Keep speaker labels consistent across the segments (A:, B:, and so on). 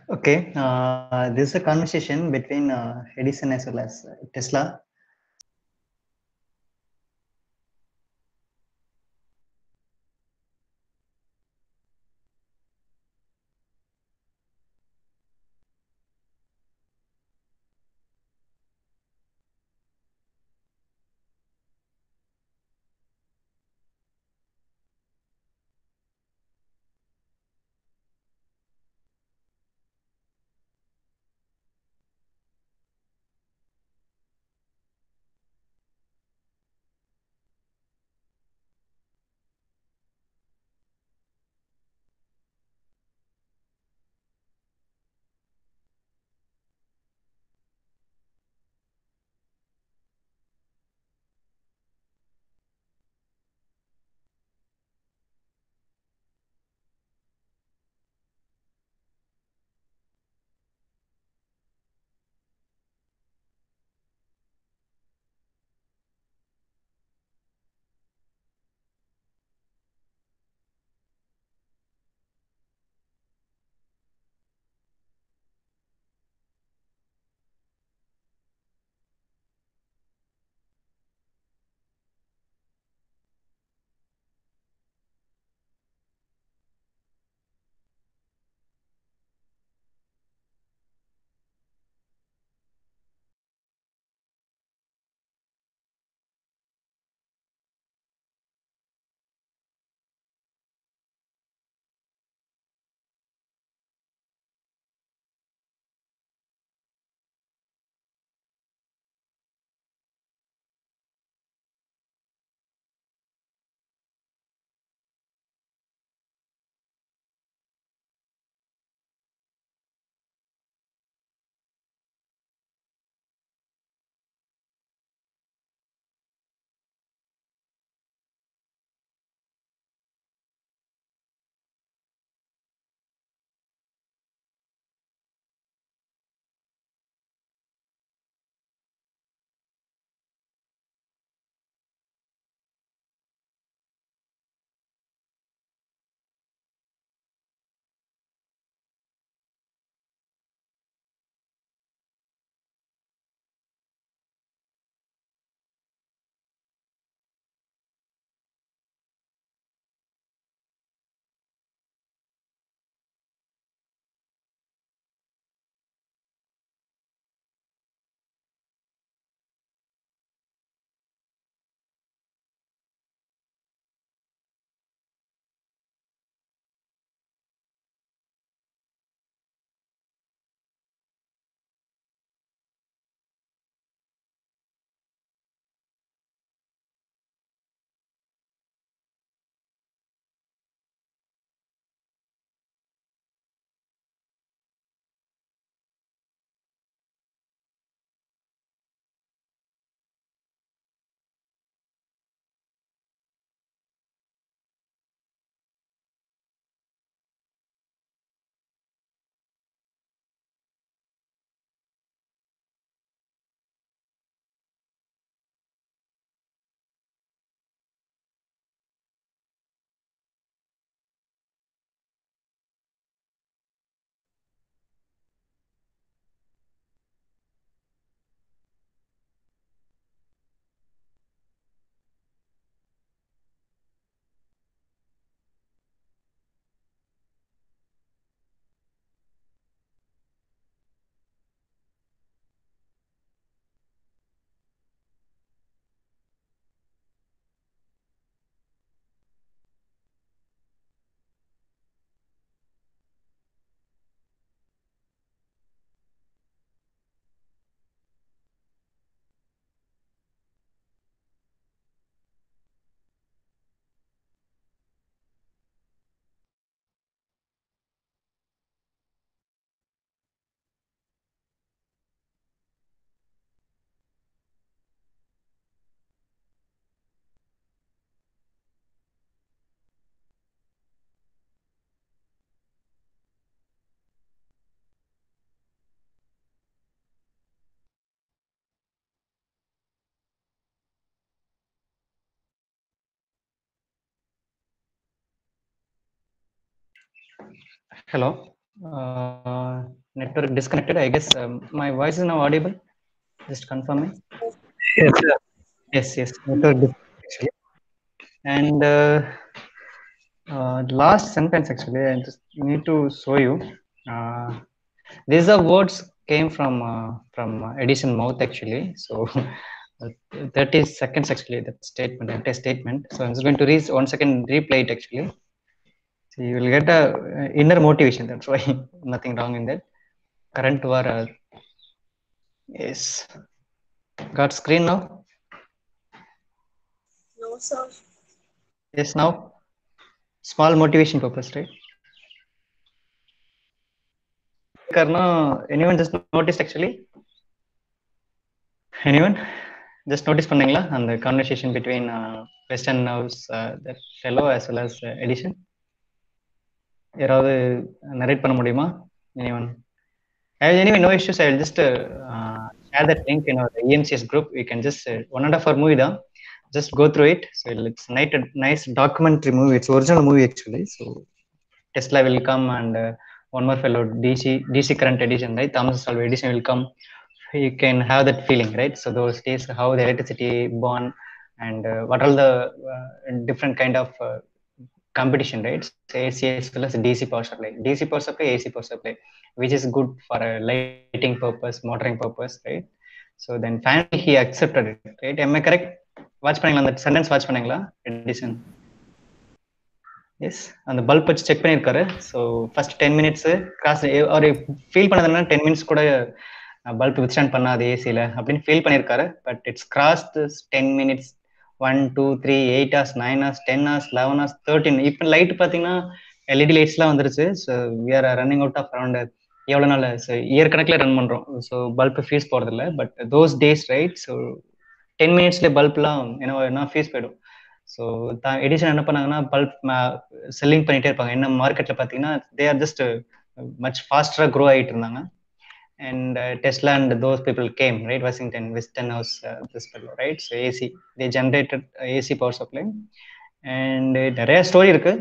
A: Okay, this is a conversation between Edison as well as Tesla. Hello. Network disconnected. I guess my voice is now audible. Just confirming.
B: Yes, sir.
A: Yes, yes. Network disconnected actually. And last sentence actually, I just need to show you. Uh, these are words came from Edison mouth actually. So 30 seconds actually that statement, entire statement. So I'm just going to read 1 second replay it actually. So you will get a inner motivation. That's why nothing wrong in that. Current war. Yes. Got screen now?
C: No, sir.
A: Yes, now. Small motivation purpose, right? Karna, anyone just noticed actually? Anyone? Just notice பண்ணீங்களா அந்த conversation between Western House, that fellow as well as Edison? யாராவது narrate பண்ண முடியுமா? Anyone? Anyway, no issues. I will just share that link in our EMCS group. We can just 1.5 hour movie da. Just go through it. So it's nice documentary movie. It's original movie actually. So Tesla will come and one more fellow DC current edition, right? Thomas Alva Edison will come. You can have that feeling, right? So those days, how the electricity born and what are the different kind of competition, right? So AC as well as DC power supply, DC power supply, AC power supply, which is good for a lighting purpose, motoring purpose, right? So then finally he accepted it, right? Am I correct? Watch பண்ணீங்களா அந்த sentence watch பண்ணீங்களா Edison? S அந்த bulb வச்சு check பண்ணியிருக்காரு. So first 10 minutes cross அவர் feel பண்ணதுன்னா 10 minutes கூட bulb withstand பண்ணாது ஏசியில் அப்படின்னு ஃபீல் பண்ணியிருக்காரு. But it's cross 10 minutes 1 2 3 8 hours 9 hours 10 hours 11 hours 13. இப்போ லைட் பார்த்தீங்கன்னா எல்இடி லைட்ஸ்லாம் வந்துருச்சு. So we are running out of around எவ்வளோ நாள் இயர் கணக்கில் ரன் பண்ணுறோம். ஸோ பல்ப் ஃபீஸ் போகிறதில்ல. But those days right. So 10 மினிட்ஸ்லேயே பல்ப்லாம் என்ன ஃபீஸ் போயிடும். ஸோ எடிசன் என்ன பண்ணாங்கன்னா பல்ப் செல்லிங் பண்ணிட்டே இருப்பாங்க. என்ன மார்க்கெட்ல பார்த்தீங்கன்னா தே ஆர் ஜஸ்ட் மச் ஃபாஸ்டரா க்ரோ ஆகிட்டு இருந்தாங்க. And Tesla and those people came right western house this fellow right. So AC they generated AC power supply and நிறைய ஸ்டோரி இருக்கு.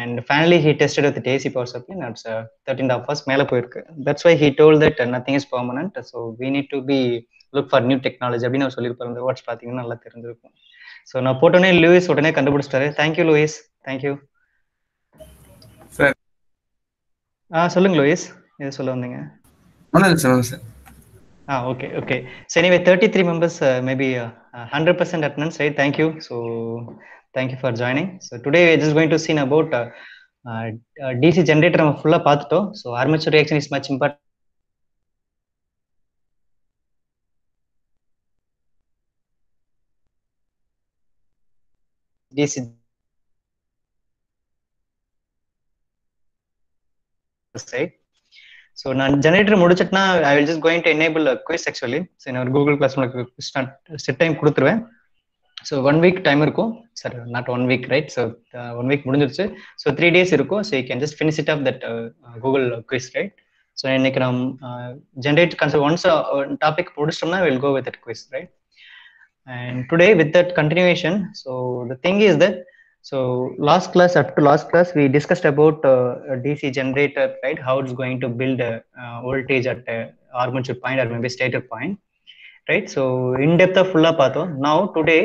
A: And finally he tested with AC power supply. நட்ஸ் 13 hours மேலே போயிருக்கு. That's why he told that nothing is permanent. So we need to be look for new technology அப்படின்னு அவர் சொல்லியிருப்பாரு. இந்த words பார்த்தீங்கன்னா நல்லா தெரிஞ்சிருக்கும். ஸோ நான் போட்டோன்னே லூயிஸ் உடனே கண்டுபிடிச்சிட்டாரு. Thank you Louis, thank you.
B: சார்
A: சொல்லுங்க லூயிஸ், எது சொல்ல வந்தீங்க?
B: ஒன்றும் இல்லை sir, sir.
A: Okay, okay. So anyway, 33 members, maybe 100% attendance, right? Thank you. So thank you for joining. So today we're just going to see about DC generator நம்ம ஃபுல்லா பார்த்துட்டோம். So armature reaction is much important. DC side. So நான் generator முடிச்சிட்டனா I will just going to enable quiz actually. So என்னோட Google class உங்களுக்கு set time கொடுத்துருவேன். So 1 week time இருக்கும். Sir not 1 week right. So 1 week முடிஞ்சிருச்சு. So 3 days இருக்கும். So you can just finish it up that Google quiz right. So இன்னைக்கு நம்ம generate concept once topic முடிச்சிட்டோம்னா will go with that quiz right. And today with that continuation, so the thing is that so last class, up to last class, we discussed about a DC generator, right? How it's going to build a voltage at a armature point or maybe stator point, right? So in depth of full path. Now today,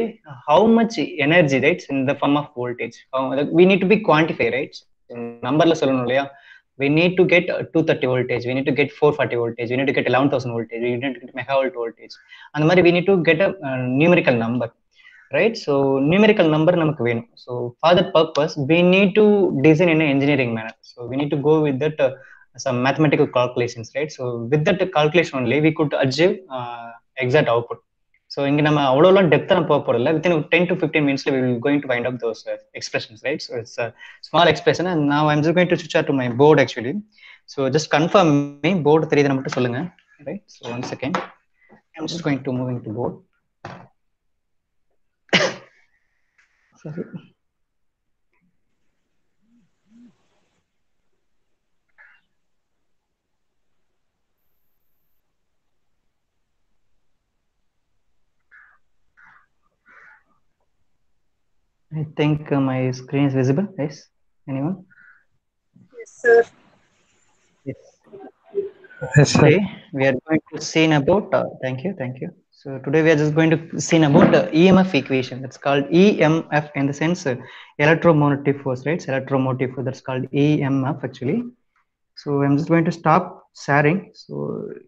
A: how much energy, right, in the form of voltage? We need to be quantify, right? Number la sollanum illaya. We need to get 230 voltage. We need to get 440 voltage. We need to get 11,000 voltage. We need to get megavolt voltage. And the we need to get a numerical number. Right, so numerical number namakku venum. So for that purpose we need to design in an engineering manner. So we need to go with that some mathematical calculations, right? So with that calculation only we could achieve exact output. So inga nama avlola depth na poradilla. Within 10 to 15 minutes we will going to find out those expressions, right? So it's a small expression. And now I'm just going to switch out to my board actually. So just confirm me board theriyudha mattum solunga, right? So one second, I'm just going to move into board. Sorry. I think my screen is visible. Yes, anyone?
C: sir.
A: Yes.
D: Yes, sir.
A: Today we are going to see about. Thank you, thank you. So today we are just going to see about the EMF equation. That's called EMF in the sense electromotive force, right? Electromotive force. That's called EMF actually. So I'm just going to stop sharing, so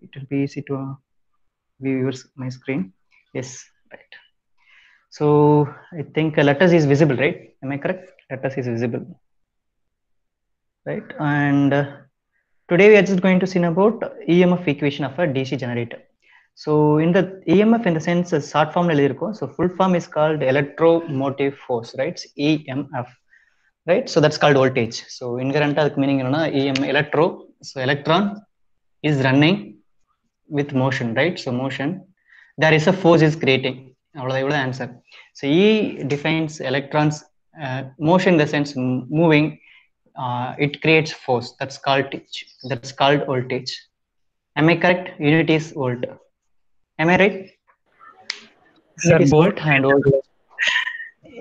A: it will be easy to view my screen. Yes, right. So I think letters is visible, right? Am I correct? Letters is visible, right? And today we are just going to see about EMF equation of a DC generator. So in the EMF in the sense short form so full form is called electromotive force, right? EMF, right? So that's called voltage. So inherent meaning EM electro, so electron is running with motion, right? So motion, there is a force is creating. The answer. So E defines electrons motion in the sense moving, it creates force. That's called voltage. Am I correct? Unit is volt. Am I right?
D: Sir,
A: Unit is volt and volt.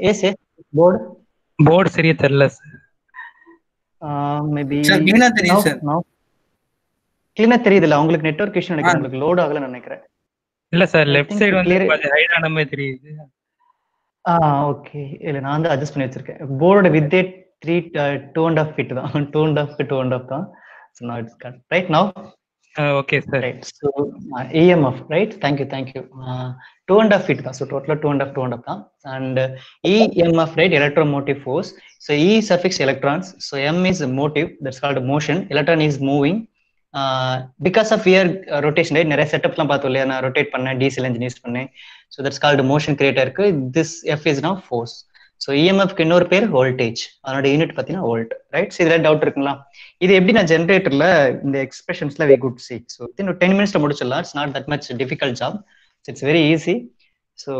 A: Yes, yes. Board.
D: board சரியா தெரியல sir.
A: Maybe
B: Sir, clean-ஆ தெரியுது sir.
A: now clean-ஆ தெரியுதுல உங்களுக்கு network issue நினைக்கிறேன், உங்களுக்கு load ஆகலன்னு நினைக்கிறேன்.
D: இல்ல sir,
A: I
D: left
A: think
D: side வந்து
A: clear.
D: கொஞ்சம் ஹைட் ஆன மாதிரி தெரியுது.
A: ஓகே. இல்ல நான் வந்து அட்ஜஸ்ட் பண்ணி வச்சிருக்கேன். போர்டோட வித்தே 2.5 feet தான். 2.5 to 2.5 தான். So now it's cut. Right now?
D: Okay sir.
A: Right. So EMF, right? Thank you, thank you. 2.5 feet தான். So total 2.5 தான். And EMF, right? Electromotive force. So E suffix electrons. So M is motive. That's called motion. Electron is moving. Because of air rotation, right? நிறைய செட்டப்லாம் பார்த்தோம் இல்லையா? நான் rotate பண்ணேன், diesel engine use பண்ணேன். So that's called motion creator. This F is now force. So EMF க்கு இன்னொரு பேர் voltage. அதோட யூனிட் பார்த்தீங்கன்னா வோல்ட், ரைட்? இதுல டவுட் இருக்குங்களா? இது எப்படி நான் ஜெனரேட்டர்ல இந்த எக்ஸ்பிரஷன்ஸ்ல we could see. So இன்னும் 10 minutes முடிச்சிடலாம். It's not that much difficult job. So it's very easy. So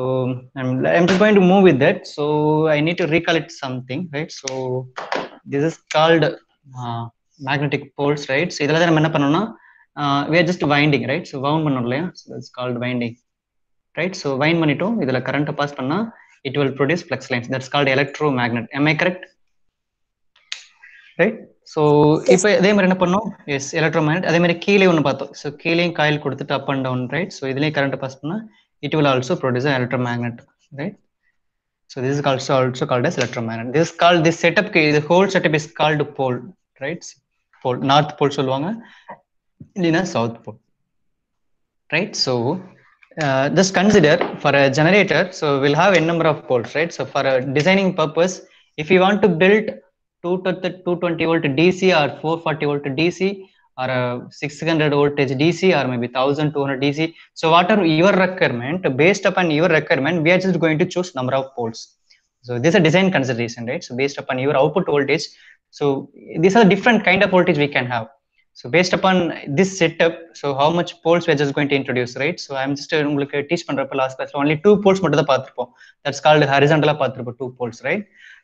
A: I'm just going to move with that. So I need to recollect something, right? So this is called magnetic poles, right? So இதெல்லாம் நம்ம என்ன பண்ணோம்னா we are just winding, right? So wound பண்ணோம் இல்லையா? So that's called winding, right? So wind பண்ணிட்டோம், இதுல current pass பண்ணா it will produce flux lines. That's called electromagnet. Am I correct? Right? So இப்போ அதே மாதிரி என்ன பண்ணோம்? Yes, electromagnet. அதே மாதிரி கீழே ஒன்று பார்த்தோம். So கீழேயும் காயில் கொடுத்துட்டு up and down, right? So இதுலயும் current pass பண்ணா it will also produce an electromagnet, right? So this is also called as electromagnet. This setup, the whole setup is called pole, right? Pole, north pole சொல்லுவாங்க, இல்லைன்னா south pole, right? So just consider for a generator, so we'll have a number of poles, right? So for a designing purpose, if you want to build 220 volt DC or 440 volt DC or a 600 voltage DC or maybe 1200 DC, so whatever your requirement, based upon your requirement, we are just going to choose number of poles. So this is a design consideration, right? So based upon your output voltage, so these are different kind of voltage we can have. So based upon this setup, so how much poles we are just going to introduce, right? So I'm just உங்களுக்கு teach பண்றப்ப last class only 2 poles மட்டும் தான் பார்த்திருப்போம். That's called horizontal பார்த்திருப்போம், 2 poles, right?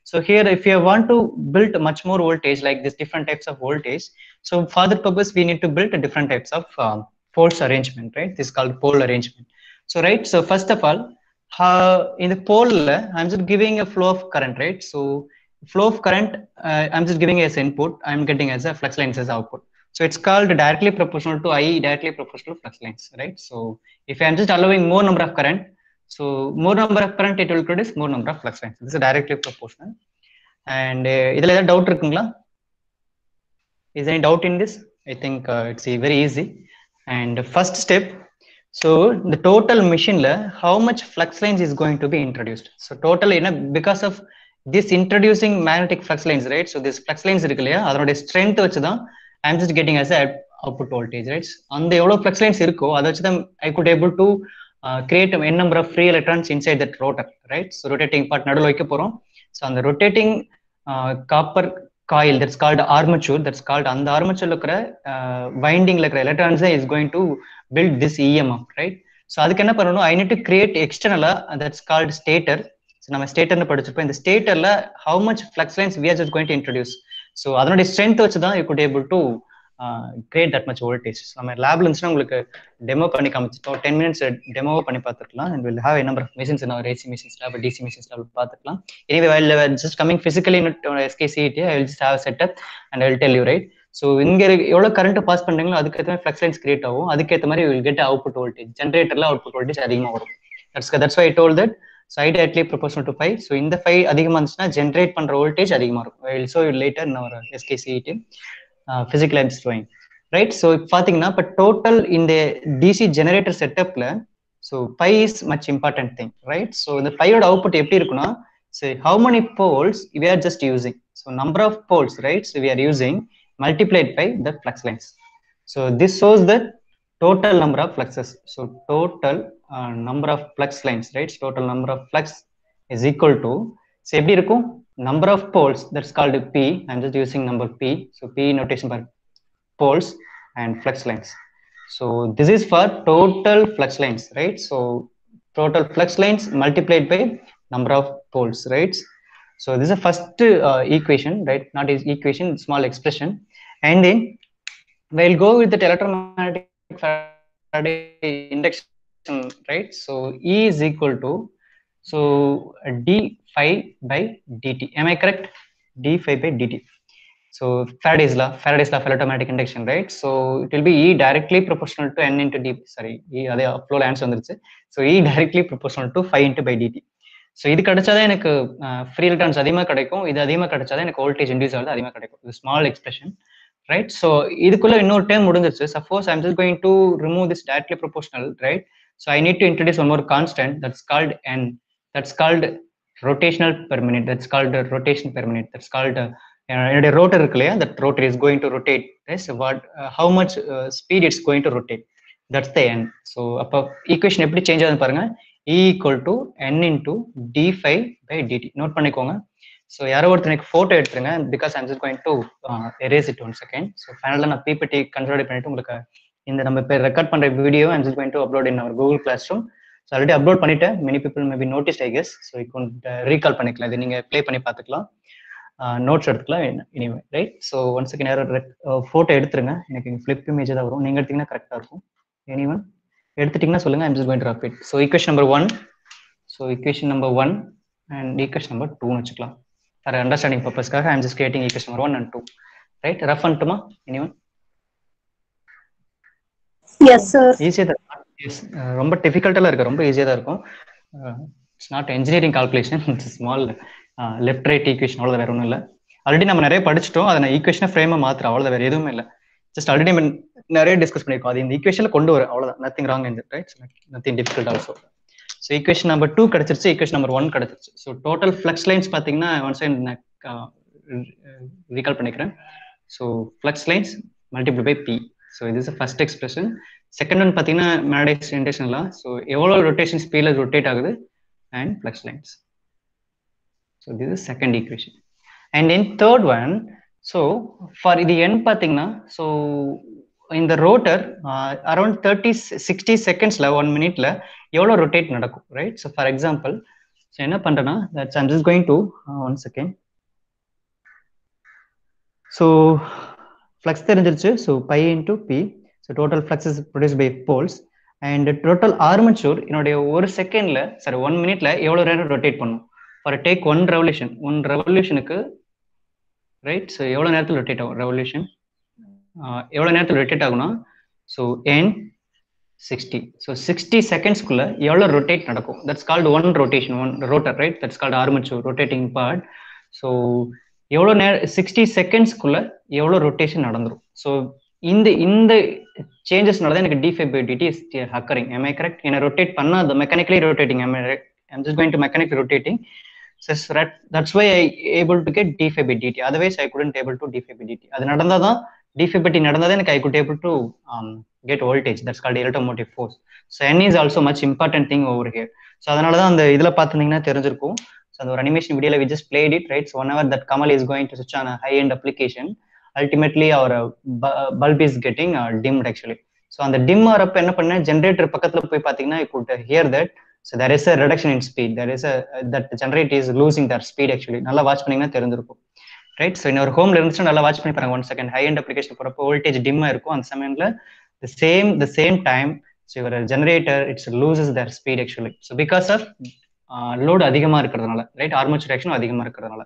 A: So here if you want to build much more voltage like this, different types of voltage, so for that purpose we need to build a different types of poles arrangement, right? This is called pole arrangement. So right, so first of all, in the pole I'm just giving a flow of current, right? So flow of current, I'm just giving as input, I'm getting as a flux lines as output. So it's called directly proportional to I, directly proportional flux lines, right? So if I'm just allowing more number of current, so more number of current, it will produce more number of flux lines. This is directly proportional. And idhula edha doubt irukungla? Is there any doubt in this? I think it's very easy. And first step, so the total machine la how much flux lines is going to be introduced. So total because of this introducing magnetic flux lines, right? So this flux lines irukku illaya, adanoda strength vechu dhaan I'm just getting as a output voltage, right? அந்த எவ்வளவு flux lines இருக்கோ அதை வச்சு தான் I could able to create a number of free electrons inside that rotor, right? So rotating part நடுவில் வைக்க போறோம். So அந்த rotating copper coil, that's called armature, that's called அந்த armature இருக்கிற winding இருக்கிற electrons is going to build this EMF, right? So அதுக்கு என்ன பண்ணணும்? I need to create external, that's called stator. So நம்ம statorன்னு படிச்சிருப்போம். இந்த statorல how much flux lines we are just going to introduce. So அதனுடைய strength வச்சு தான் you could able to create that much voltage. So நம்ம லேப்ல இருந்துச்சுன்னா உங்களுக்கு டெமோ பண்ணி காமிச்சிட்டோம், 10 minutes டெமோவை பண்ணி பார்த்துக்கலாம். And we'll have a number of machines in our AC machines lab, DC machines lab பார்த்துக்கலாம். Anyway, while just coming physically in SKCET, I will just have a setup and I will tell you, right? So இங்கே எவ்வளோ current pass பண்ணுறீங்களோ அதுக்கேற்ற மாதிரி flux lines create ஆகும், அதுக்கேற்ற மாதிரி will get output voltage. ஜென்ரேட்டரில் அவுட்புட் வோல்டேஜ் அதிகமாக வரும். That's why I told that side directly proportional to 5. So இந்த 5 அதிகமாக இருந்துச்சுன்னா ஜென்ரேட் பண்ணுற வோல்டேஜ் அதிகமாக இருக்கும். I will show you later in our SKCET physical and drawing, right? So இப்போ பார்த்தீங்கன்னா இப்போ டோட்டல் இந்த டிசி ஜெனரேட்டர் செட்டப்பில் so 5 is much important thing, right? So இந்த 5ஓட அவுட்புட் எப்படி இருக்குன்னா, say how many poles we are just using. So number of poles, right? So we are using multiplied by the flux lines. So this shows the total number of fluxes. So total number of flux lines, right? So total number of flux is equal to, so எப்படி இருக்கும், number of poles, that's called P. I'm just using number P. So P notation for poles and flux lines. So this is for total flux lines, right? So total flux lines multiplied by number of poles, right? So this is the first equation, right? Not is equation, small expression. And then we'll go with the electromagnetic Faraday induction, right? So E is equal to, so d phi by dt. Am I correct? D phi by dt. So Faraday's law of electromagnetic induction, right? So it will be E directly proportional to n into d. Sorry, E adhe flow answer வந்துருச்சு. So E directly proportional to phi into by dt. So இது கிடைச்சாதான் எனக்கு free electrons அதிகமாக கிடைக்கும், இது அதிகமாக கிடைச்சாதான் எனக்கு voltage induce ஆகுது அதிகமாக கிடைக்கும். இது ஸ்மால் எக்ஸ்பிரஷன், ரைட்? ஸோ இதுக்குள்ள இன்னொரு டேர்ம் முடிஞ்சிருச்சு. Suppose I am just going to remove this directly proportional, right? So I need to introduce one more constant, that's called n, that's called rotational per minute, that's called rotation per minute, that's called என்னுடைய rotor இருக்கு இல்லையா, that rotor is going to rotate, what how much speed it's going to rotate, that's the n. So அப்போ equation எப்படி change ஆகுதுன்னு பாருங்க. E equal to n into d phi by dt. Note பண்ணிக்கோங்க. So யாரோ ஒருத்தர் எனக்கு photo எடுத்துருங்க, because I'm just going to erase it one second. So ஃபைனலாக நான் பிபிடி கன்சல்ட் பண்ணிட்டு உங்களுக்கு இந்த நம்ம இப்போ ரெக்கார்ட் பண்ணுற video I'm just going to upload in our Google class room. So already upload பண்ணிட்டேன், many people maybe notice I guess. So இப்போ ரீகால் பண்ணிக்கலாம், இது நீங்கள் ப்ளே பண்ணி பார்த்துக்கலாம், நோட்ஸ் எடுத்துக்கலாம் anyway, right? So one second யாரோ ஃபோட்டோ எடுத்துருங்க, எனக்கு இங்கே ஃபிளிப் இமேஜ் தான் வரும், நீங்கள் எடுத்தீங்கன்னா கரெக்டாக இருக்கும். எனிவன் எடுத்துட்டீங்கன்னா சொல்லுங்க. I'm just going to repeat. So equation number 1, so equation number 1 and equation number 2 வச்சுக்கலாம் ஃபார் அண்டர்ஸ்டாண்டிங் பர்பஸ்க்காக. I'm just creating equation number 1 and 2, right? Rough பண்ணட்டுமா எனிவன்?
C: Yes sir.
A: ஈஸியாக தான், எஸ், ரொம்ப டிஃபிகல்ட்டெல்லாம் இருக்கு, ரொம்ப ஈஸியாக தான் இருக்கும். It's not engineering calculation, it's small left right equation, அவ்வளோதான், வேற ஒன்றும் இல்லை. ஆல்ரெடி நம்ம நிறைய படிச்சிட்டோம், அதை நான் ஈக்குவேஷனை ஃப்ரேமை மாத்திரம், அவ்வளோதான், வேற எதுவுமே இல்லை. ஜஸ்ட் ஆல்ரெடி நிறைய டிஸ்கஸ் பண்ணிருக்கோம், அது இந்த ஈக்குவேஷன்ல கொண்டு வரும், அவ்வளவுதான், nothing wrong in it, right? Nothing difficult also. So equation number 2 கிடைச்சிருச்சு, ஈக்குவேஷன் நம்பர் 1 கிடைச்சிருச்சு. ஸோ டோட்டல் ஃப்ளக்ஸ் லைன்ஸ் பார்த்தீங்கன்னா ஒன்ஸ் நான் ரீகால் பண்ணிக்கிறேன். So flux lines multiply by P. So இது is first expression. Second one பார்த்தீங்கன்னா மேடேஸ் இன்டென்ஷன்லாம், so எவ்வளோ ரொட்டேஷன் ஸ்பீட்ல ரொட்டேட் ஆகுது and flux lines. So this is second equation. And then third one, so for இது என் பார்த்தீங்கன்னா, ஸோ இந்த ரோட்டர் அரௌண்ட் 30-60 செகண்ட்ஸ்ல 1 மினிட்ல எவ்வளோ ரொட்டேட் நடக்கும், right? So for example, so என்ன பண்றேன்னா, that's I'm just going to one second. So flux தெரிஞ்சிருச்சு. So phi into P. So total flux is produce by poles and total armature என்னுடைய ஒரு செகண்ட்ல, sorry 1 மினிட்ல எவ்வளோ நேரம் ரொட்டேட் பண்ணும். ஃபார் டேக் ஒன் ரெவல்யூஷனுக்கு, ரைட்? ஸோ எவ்வளோ நேரத்தில் ரொட்டேட் ஆகும் ரெவல்யூஷன், எவ்வளோ நேரத்தில் ரொட்டேட் ஆகும்னா, ஸோ n 60. ஸோ 60 செகண்ட்ஸ்க்குள்ள எவ்வளோ ரொட்டேட் நடக்கும், that's called one rotation, one rotor, right? That's called armature rotating part. So எவ்வளோ நேரம் 60 செகண்ட்ஸ்க்குள்ள எவ்வளோ ரொட்டேஷன் நடந்துடும். ஸோ இந்த சேஞ்சஸ்னால தான் எனக்கு d5 by dt is occurring. Am I correct? என்ன ரொட்டேட் பண்ணாத mechanically rotating, I'm just going to mechanically rotating. So that's why I able to get d5 by dt. Otherwise I couldn't able to d5 by dt. அது நடந்தாதான் d5 by dt நடந்தாதான் எனக்கு I could able to get voltage. That's called electromotive force. So n is also much important thing over here. So அதனாலதான் அந்த இதுல பாத்தீங்கன்னா தெரிஞ்சிருக்கும். So அந்த ஒரு animation வீடியோல we just played it, right? So whenever that Kamal is going to switch on a high end application, ultimately our bulb is getting dimmed actually. So அந்த dim ஆறப்ப என்ன பண்ண, ஜெனரேட்டர் பக்கத்துல போய் பாத்தீங்கன்னா you could hear that. So there is a reduction in speed. There is that the generator is losing their speed actually. நல்லா watch பண்ணீங்கன்னா தெரிஞ்சிருக்கும், right. So இன்னொரு ஹோம்ல இருந்துச்சு நல்லா வாட்ச் பண்ணி பாருங்க. 1 செகண்ட் ஹை அண்ட் அப்ளிகேஷன் போறப்போ வோல்டேஜ் டிம்மா இருக்கும். அந்த சமயத்துல the same time, so your generator it loses their speed actually. So because of load அதிகமா இருக்கிறதுனால, ரைட், ஆர்மேச்சர் ரியாக்ஷன் அதிகமா இருக்கிறதுனால.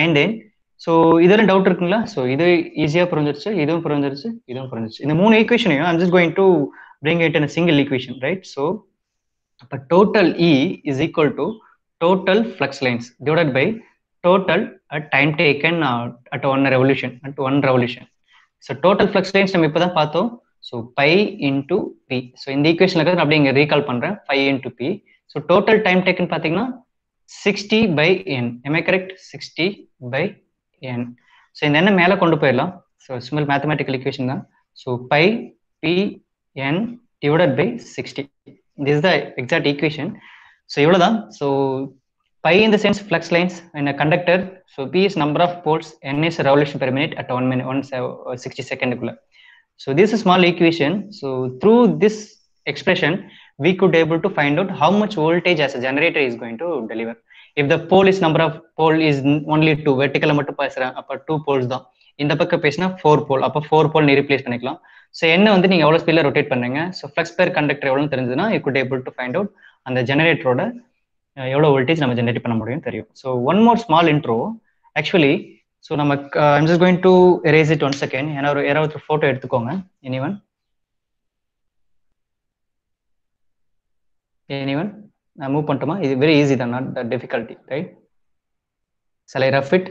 A: அண்ட் தென் ஸோ இதெல்லாம் டவுட் இருக்குங்களா? ஸோ இது ஈஸியா புரிஞ்சிருச்சு, இதுவும் புரிஞ்சிருச்சு, இதுவும் புரிஞ்சிருச்சு. இந்த 3 ஈக்குவேஷனையும் I'm just going to bring it in a single equation, right? So அப்ப total E is equal to total flux lines divided by total time taken at one revolution. So total flux lines நம்ம இப்பதான் பார்த்தோம். So pi into p. So இந்த ஈக்குவேஷன்ல இருக்கிறது அப்படியே இங்க recall பண்றேன், pi into p. So total time taken பாத்தீங்கன்னா 60 by n. Am I correct? 60 by n. So இந்த என்ன மேல கொண்டு போயிடலாம். So small mathematical equation தான். So pi p n divided by 60. This is the exact equation. So இவ்வளவுதான். So pi in the sense flux lines in a conductor. So p is number of poles, n is revolution per minute at 1 minute 160 second. So this is a small equation. So through this expression we could able to find out how much voltage as a generator is going to deliver. If the pole is number of pole is only 2, vertical மட்டும் பேசுறேன், அப்ப 2 poles தான். இந்த பக்கம் பேசினா 4 pole, அப்ப 4 pole நீ replace பண்ணிக்கலாம். So என்ன வந்து நீங்க எவ்வளவு ஸ்பீட்ல ரொட்டேட் பண்றீங்க, so flux per conductor எவ்வளவு தெரிஞ்சதுன்னா you could able to find out அந்த ஜெனரேட்டரோட எவ்வளவு வோல்டேஜ் நம்ம ஜெனரேட் பண்ண முடியும் தெரியும். So one more small intro actually. So நம்ம I'm just going to erase it 1 second. ஏன்னா ஒரு யாராவது போட்டோ எடுத்துக்கோங்க. anyone நான் மூவ் பண்ணட்டுமா? இது வெரி ஈஸி தான், not the difficulty, right? shall I rough it?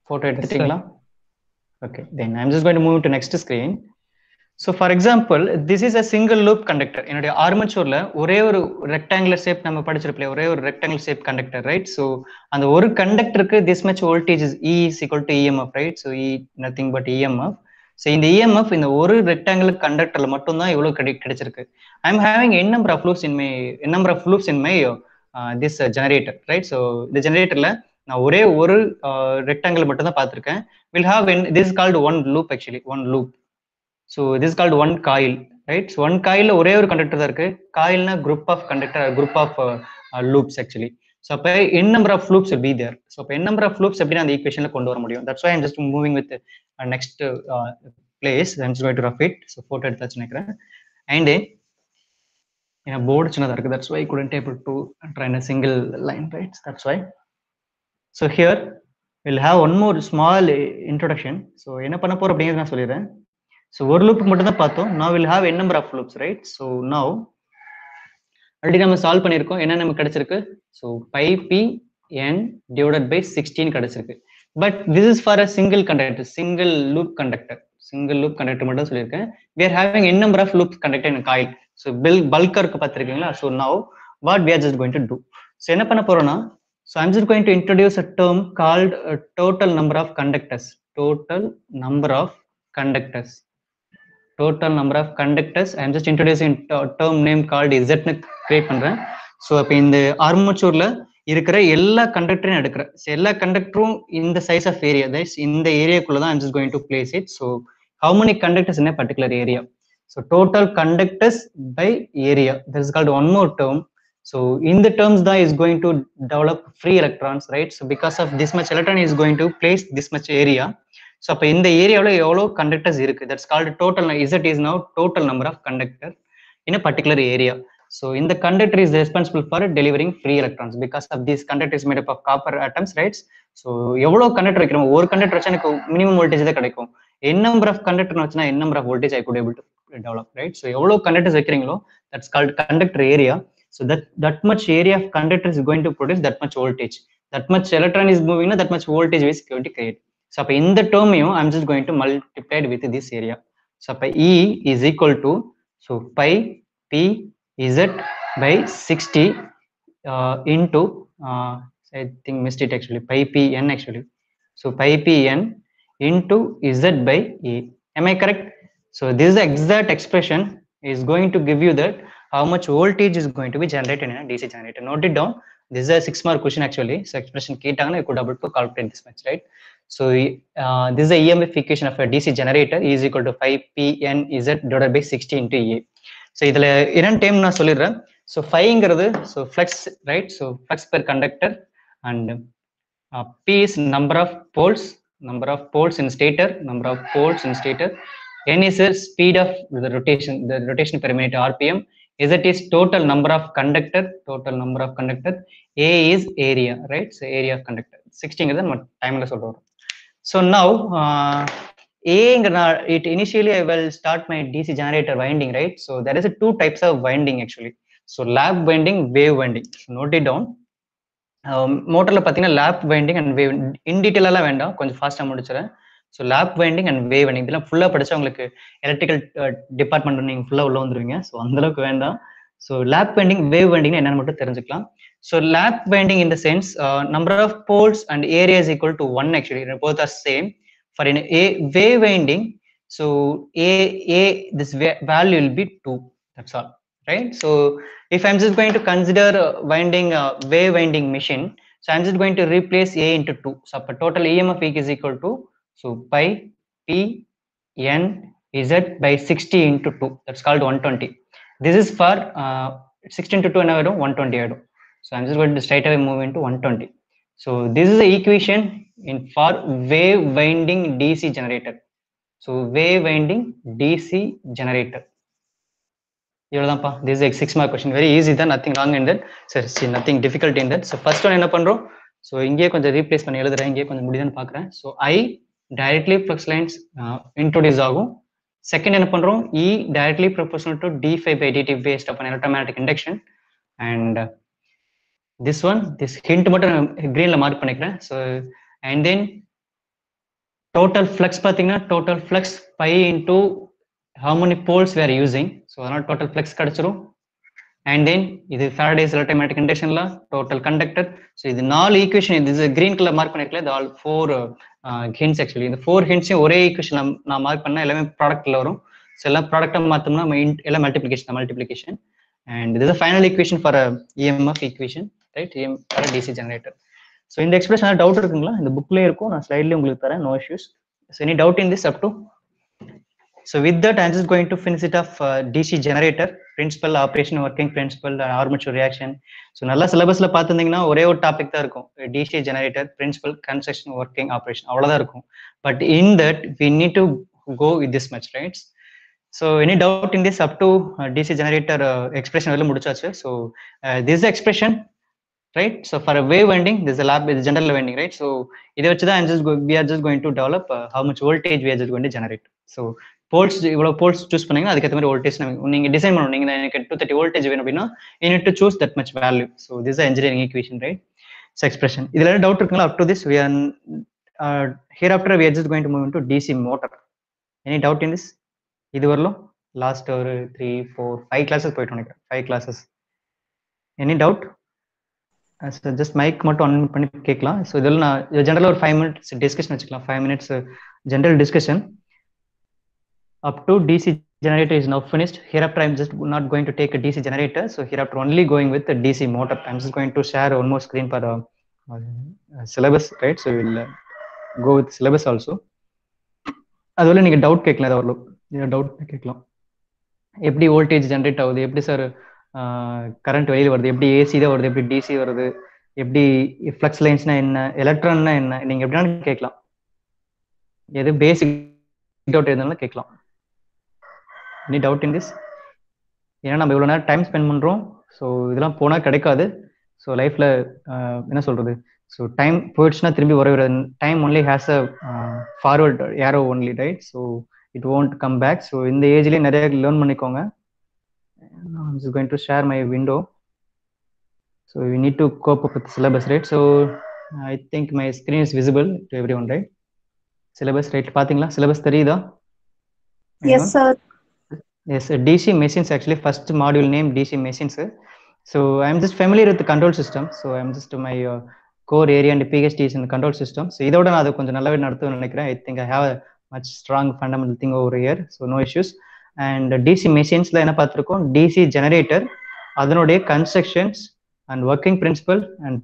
A: Photo எடுத்துட்டீங்களா? okay, then I'm just going to move to next screen. So for example, this is a single loop conductor. என்னுடைய ஆர்மேச்சர்ல ஒரே ஒரு rectangular shape நம்ம படிச்சிருப்போம், ஒரே ஒரு rectangular shape conductor, right? So அந்த ஒரு கண்டக்டருக்கு this much voltage is E is equal to EMF, right? So E nothing but EMF. So இந்த EMF இந்த ஒரு ரெக்டாங்குலர் கண்டக்டர்ல மட்டும் தான் இவ்வளவு கிடைச்சிருக்கு. I am having n number of loops in my this generator, right? So இந்த ஜெனரேட்டர்ல நான் ஒரே ஒரு ரெக்டாங்கிள் மட்டும் தான் பார்த்திருக்கேன். We'll have this is called one loop actually, one loop. So this is called one coil, right? So one coil ஒரே ஒரு conductor தான் இருக்கு. காயில்னா group of conductor, group of loops actually. So அப்ப n number of loops will be there. So அப்ப n number of loops எப்படின்னா அந்த ஈக்குவேஷன்ல கொண்டு வர முடியும். That's why I'm just moving with next place. I'm just going to rough it. So photo எடுத்தாச்சு நினைக்கிறேன். And in a board சின்னதா இருக்கு. That's why I couldn't able to try in a single line, right? That's why. So here we'll have one more small introduction. So என்ன பண்ண போறோம் அப்படிங்கிறது நான் சொல்லிடுறேன். So ஒரு லூப்புக்கு மட்டும் தான் பார்த்தோம். Now we'll have n number of loops, right? So now already நம்ம சால்வ் பண்ணியிருக்கோம். என்ன நமக்கு கிடைச்சிருக்கு? So pi p n divided by 16 கிடைச்சிருக்கு. But this is for a single conductor, single loop conductor மட்டும் சொல்லியிருக்கேன். We are having n number of loops conductor in a coil. So bulk இருக்கு பார்த்திருக்கீங்களா? So now what we are just going to do? So என்ன பண்ண போறோம்னா, so I'm just going to introduce a term called total number of conductors. Total number of conductors. I'm just introducing a term name called Z னு create பண்றேன். So அப்போ இந்த ஆர்மேச்சர்ல இருக்கிற எல்லா கண்டக்டரையும் எடுக்கிறேன். எல்லா கண்டக்டரும் இந்த சைஸ் ஆஃப் ஏரியா, இந்த ஏரியாக்குள்ள தான் I'm just going to place it. So how many conductors in a particular area? So total conductors by area. This is called one more term. So in the terms that is going to develop free electrons, right? So because of this much electron is going to place this much area. So அப்ப இந்த ஏரியாவுல எவ்வளவு conductors இருக்கு, that's called total. Z is now total number of conductor in a particular area. So in the conductor is responsible for delivering free electrons because of this conductor is made up of copper atoms, right? So எவ்வளவு conductor வைக்கிறோம், ஒரு conductor வச்சா எனக்கு minimum voltage தான் கிடைக்கும். n number of conductor வச்சா n number of voltage I could able to develop, right? So எவ்வளவு conductors வைக்கிறீங்களோ that's called conductor area. So that much area of conductor is going to produce that much voltage. That much electron is moving, that much voltage is going to create. So அப்ப இந்த டேர்மையும் I'm just going to multiply with this area. So அப்ப E is equal to so pi p z by 60 into I think missed it actually, pi p n actually. So pi p n into z by E. Am I correct? So this is the exact expression is going to give you that how much voltage is going to be generated in a DC generator. Note it down. This is a 6-mark question actually. So expression கேட்டாங்கன்னா you could able to calculate this much, right? So this is the EMF equation of a DC generator. E is equal to 5 P N Z divided by 60 into A. So இதுல இரண்டு time நான் சொல்லிடுறேன். So 5ங்கிறது so flux, right? So flux per conductor and P is number of poles number of poles in stator, number of poles in stator. N is the speed of the rotation per minute RPM. Z is total number of conductor, A is area, right? So area of conductor. 16 is the timeless order. So now it initially I will start my DC generator winding, right? So there is two types of winding actually. So lap winding, wave winding. So note it down. மோட்டரில் பார்த்தீங்கன்னா lap winding and wave in டீட்டெயிலெல்லாம் வேண்டாம், கொஞ்சம் ஃபாஸ்ட்டாக முடிச்சிடறேன். So lap winding and wave winding இதெல்லாம் ஃபுல்லாக படித்தா உங்களுக்கு எலக்ட்ரிக்கல் டிபார்ட்மெண்ட் நீங்கள் ஃபுல்லாக உள்ள வந்துருவீங்க. ஸோ அந்தளவுக்கு வேண்டாம். So lap winding, wave winding என்னென்னு மட்டும் தெரிஞ்சுக்கலாம். So lap winding in the sense number of poles and area is equal to 1 actually, both are same. For in a wave winding, so this value will be 2, that's all, right? So if I'm just going to consider winding wave winding machine, so I'm just going to replace A into 2. So total EMF is equal to, so pi P N Z by 60 into 2, that's called 120. This is for 60 into 2 and 120. So I'm just going to straight away move into 120. So this is the equation for wave winding DC generator. So wave winding DC generator. This is a 6 mark question. Very easy, then nothing wrong in that. So nothing difficult in that. So first one enna pandrom, so inge konja replace panni eludren, inge konja mudiyadhan paakren. So I directly flux lines introduce agum. Second enna pandrom, E directly proportional to d phi by dt based upon electromagnetic induction. And this one, this hint mattum green la mark panikren. So and then total flux pathina, total flux pi into how many poles we are using. So total flux kadichirum. And then this is Faraday's electromagnetic induction law, total conductor. So this all equation, this is a green color mark pannikla, all 4 hints actually. The 4 hints ore equation na mark panna ellame product la varum. So ella product maathumna ella multiplication. And this is the final equation for a EMF equation, right? EMF for a DC generator. So in the expression doubt irukungla, in the book la irukum, na slide la ungalku tharen, no issues. So any doubt in this up to? So with that, I'm just going to finish it off. DC generator, principle, operation, working principle, armature reaction. So nalla syllabus la paathindinga ore or topic da irukum, DC generator, principle, construction, working, operation, avladha irukum. But in that we need to go with this much, right? So any doubt in this up to DC generator expression vella mudichachu. So this is the expression, right? So for a wave winding, this is a lab, is general winding, right? So idha vechudha we are just going to develop how much voltage we are just going to generate. So poles இவ்வளவு poles choose பண்ணீங்கன்னா அதுக்கு ஏற்ற மாதிரி voltage நீங்க design பண்ணணும். எனக்கு 230 voltage வேணும் அப்படின்னா you need to choose that much value. So this is the engineering equation, right? So expression. இதுல டவுட் இருக்குங்களா? Up to this we are hereafter we are just going to move into DC motor. Any doubt in this? இது வரலும் last ஒரு 3 4 5 classes போயிட்டு நினைக்கிறேன். 5 classes. Any doubt? So just mic மட்டும் on பண்ணி கேட்கலாம். ஸோ இதெல்லாம் நான் ஜென்ரலாக ஒரு 5 minutes டிஸ்கஷன் வச்சுக்கலாம். 5 minutes general discussion. Up to DC generator is now finished. Hereafter I'm just not going to take a DC generator, so hereafter only going with the DC motor. I'm just going to share one more screen for syllabus, right? So we'll go with syllabus also. அதுல நீங்க doubt கேட்கலாம், ஏதாவது நீங்க doubt கேட்கலாம். எப்படி voltage generate ஆகுது, எப்படி sir current வெளியில வருது, எப்படி ஏசி தான் வருது, எப்படி டிசி வருது, எப்படி ஃப்ளக்ஸ் லைன்ஸ்னா என்ன, எலக்ட்ரான்னா என்ன, நீங்க எப்படினாலும் கேட்கலாம். எது பேசிக் டவுட் இருந்தாலும் கேட்கலாம். Any doubt in this? ஏன்னா நம்ம இவ்வளோ நேரம் டைம் ஸ்பெண்ட் பண்ணுறோம். ஸோ இதெல்லாம் போனால் கிடைக்காது. ஸோ லைஃப்பில் என்ன சொல்கிறது, ஸோ டைம் போயிடுச்சுன்னா திரும்பி வர time only has a forward arrow only, right? So it won't come back. So இந்த ஏஜ்லேயே நிறைய லேர்ன் பண்ணிக்கோங்க. I'm just going to share my window. So we need to cope up with the syllabus, right? So I think my screen is visible to everyone, right? Syllabus, right? Pathingla syllabus theriyudha?
C: Yes, sir.
A: Yes, DC machines, actually first module name DC machines. So I'm just familiar with the control system. So I'm just my core area and PhD is in the control system. So idoda na adu konjam nallave naduthu nenikiren. I think I have a much strong fundamental thing over here, so no issues. And DC machines la enna paathirukom, DC generator, adanode constructions and working principle and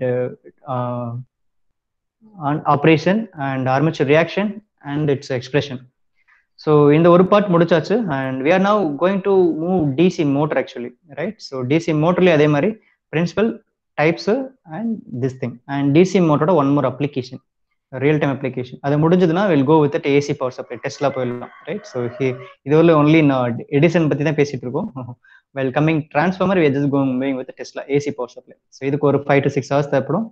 A: operation and armature reaction and its expression. So in the ஒரு part முடிச்சாச்சு, and we are now going to move DC motor actually, right? So DC motor la adhe mari principle, types and this thing, and DC motor one more application, real time application. அது முடிஞ்சதுன்னா we'll go with that AC power supply. Tesla போயிடலாம், right? So இது only in Edison பத்தி தான் பேசிட்டு இருக்கோம். While coming transformer, we are just going with the Tesla AC power supply. So இதுக்கு ஒரு 5 to 6 hours தேவைப்படும்,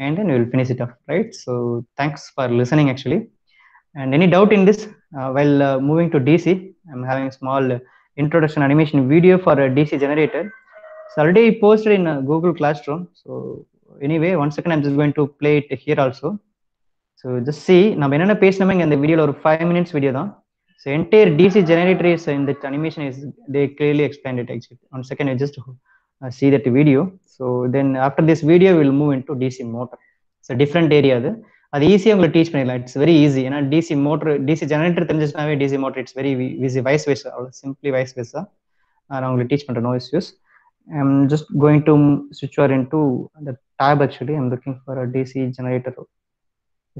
A: and then we will finish it off, right? So thanks for listening actually. And any doubt in this? While moving to DC, I'm having a small introduction animation video for a DC generator. It's already posted in Google Classroom. So anyway, one second, I'm just going to play it here also. So just see, நம்ம என்னென்ன பேசணுமே இந்த வீடியோல ஒரு 5 minutes video தான். So entire DC generator is in that animation is they clearly explained it actually. One second, I just see that video. So then after this video, we'll move into DC motor. It's a different area. அது ஈஸியாக உங்களுக்கு teach பண்ணிடலாம். It's very easy. ஏன்னா DC motor, DC generator தெரிஞ்சிச்சுனாவே DC motor it's very easy. Vice versa, அவ்வளோ simply vice versa நான் உங்களுக்கு teach பண்ணுறேன். No issues. I'm just going to ஸ்விட்ச் ஆர் இன் டு அந்த tab. Actually I'm looking for a DC generator.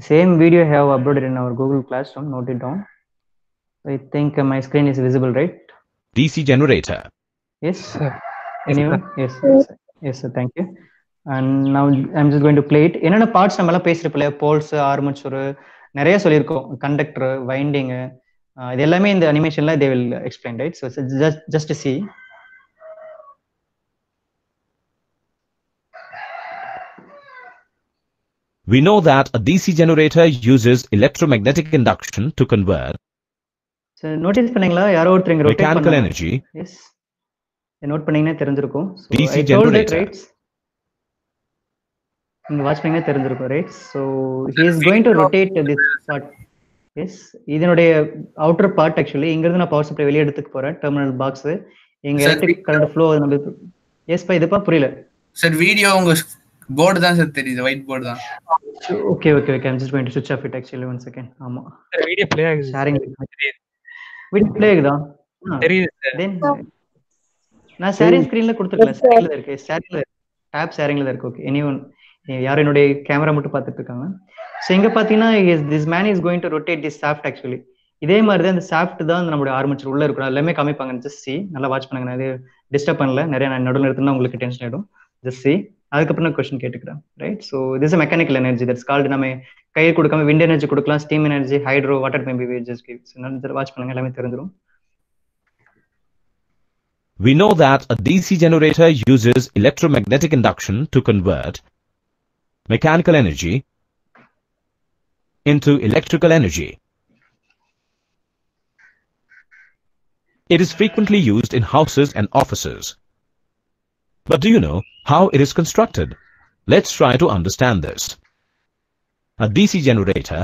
A: Same video have uploaded in our Google class room. Note it down. I think my screen is visible, right?
E: DC generator.
A: Yes. Anyone? Yes. Yes, sir. Thank you. And now I'm just going to play it. என்னென்ன parts நம்ம எல்லாம் பேசிருப்போம் இல்லையா? Poles, armature, நிறைய சொல்லியிருக்கோம். Conductor, winding, இது எல்லாமே இந்த அனிமேஷன்ல they will explain, right? So just to see.
E: We know that a DC generator uses electromagnetic induction to convert
A: So notice பண்ணீங்களா? யாரோ ஒருத்தர் இங்க rotate
E: mechanical
A: பண்ணாங்க.
E: energy.
A: Yes. நோட் பண்ணீங்கன்னா தெரிஞ்சிருக்கும். So
E: DC
A: I told it,
E: generator.
A: right? நீங்க watch பண்ணீங்கன்னா தெரிஞ்சிருக்கும், right? So he is going to rotate this part. Yes, இதனுடைய அவுட்டர் பார்ட் ஆக்சுவலி. இங்க இருந்து நான் பவர் சப்ளை வெளியே எடுத்துக்க போறேன். டெர்மினல் பாக்ஸ் இங்க எலக்ட்ரிக் கரண்ட் ஃப்ளோ நமக்கு. எஸ் பா, இதுப்பா புரியல
B: சார். வீடியோ உங்க போர்டு தான் சார் தெரியுது, ஒயிட் போர்டு தான்.
A: Okay okay okay, I'm just going to ஸ்விட்ச் off it actually. One second. ஆமா,
D: வீடியோ ப்ளே ஆகுது.
A: ஷேரிங் வீடியோ ப்ளே ஆகுதா?
D: தெரியுது சார்.
A: தென் நான் ஷேரிங் ஸ்கிரீன்ல கொடுத்துருக்கேன். ஷேரிங்ல இருக்கு. ஷேரிங்ல டாப் ஷேரிங்ல தான் இருக்கு. ஓகே, எனிஒன் யாரும் என்னுடைய கேமரா மட்டும் பார்த்துட்டு இருக்காங்க. ஸோ இங்க பாத்தீங்கன்னா this man is going to rotate this soft actually. இதே மாதிரி தான் இந்த சாஃப்ட் தான் நம்மளுடைய ஆர்மேச்சர் உள்ள இருக்கும். எல்லாமே காமிப்பாங்க. ஜஸ்ட் சி, நல்லா வாட்ச் பண்ணுங்க. நான் இது டிஸ்டர்ப் பண்ணல. நிறைய நான் நடுவில் எடுத்துனா உங்களுக்கு டென்ஷன் ஆயிடும். ஜஸ்ட் சி, அதுக்கப்புறம் நான் கொஸ்டின் கேட்டுக்கிறேன், right? So this mechanical energy that's called. நம்ம கையை கொடுக்காம விண்ட் எனர்ஜி கொடுக்கலாம், steam energy, hydro, water maybe. Just watch பண்ணுங்க, எல்லாமே தெரிஞ்சிடும்.
E: We know that a DC generator uses electromagnetic induction to convert mechanical energy into electrical energy. It is frequently used in houses and offices. But do you know how it is constructed? Let's try to understand this. A DC generator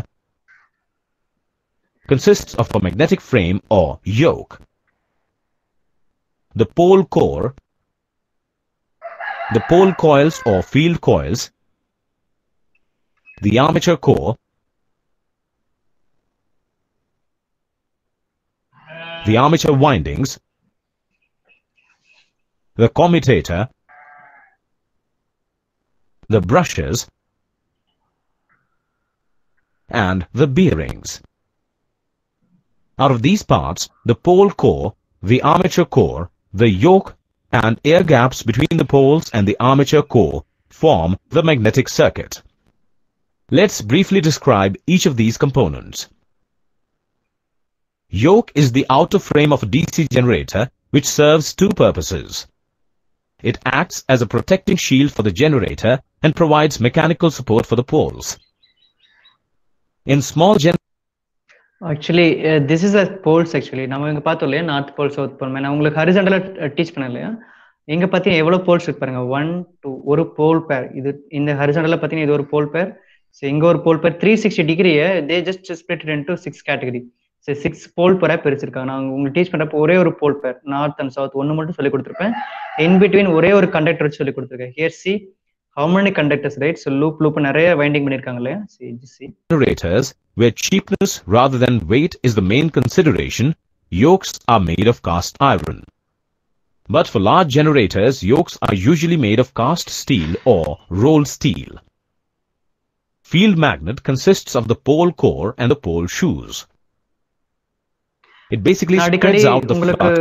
E: consists of a magnetic frame or yoke, the pole core, the pole coils or field coils, the armature core, the armature windings, the commutator, the brushes, and the bearings. Out of these parts, the pole core, the armature core, the yoke, and air gaps between the poles and the armature core form the magnetic circuit. Let's briefly describe each of these components. Yoke is the outer frame of a DC generator which serves two purposes. It acts as a protecting shield for the generator and provides mechanical support for the poles. In small
A: actually this is a poles. Actually நம்ம இங்க பார்த்தோம் இல்லையா, north pole, south போல். நான் உங்களுக்கு ஹரிசாண்டலா teach பண்ணேன் இல்லையா? இங்க பாத்தீங்கன்னா எவ்வளவு போல்ஸ் இருக்கு பாருங்க. 1 2 ஒரு போல் பேர். இது இந்த ஹரிசாண்டலா பாத்தீங்கன்னா இது ஒரு போல் பேர். ஸோ இங்க ஒரு போல் பேர். 360 டிகிரியை they just split into 6 category. So 6 போல் பேரா பிரிச்சிருக்காங்க. நான் உங்களுக்கு டீச் பண்றப்போ ஒரே ஒரு போல் பேர், நார்த் அண்ட் சவுத் ஒன்னு மட்டும் சொல்லி கொடுத்துருப்பேன். இன் பிட்வீன் ஒரே ஒரு கண்டக்டர் வச்சு சொல்லி கொடுத்துருக்கேன். Here C how many conductors, right? So loop நிறைய வைண்டிங் பண்ணிருக்காங்க இல்லையா? See.
E: generators, where cheapness rather than weight is the main consideration, yokes are made of cast iron. But for large generators, yokes are usually made of cast steel or rolled steel. Field magnet consists of the pole core and the pole shoes. It basically spreads out the flux.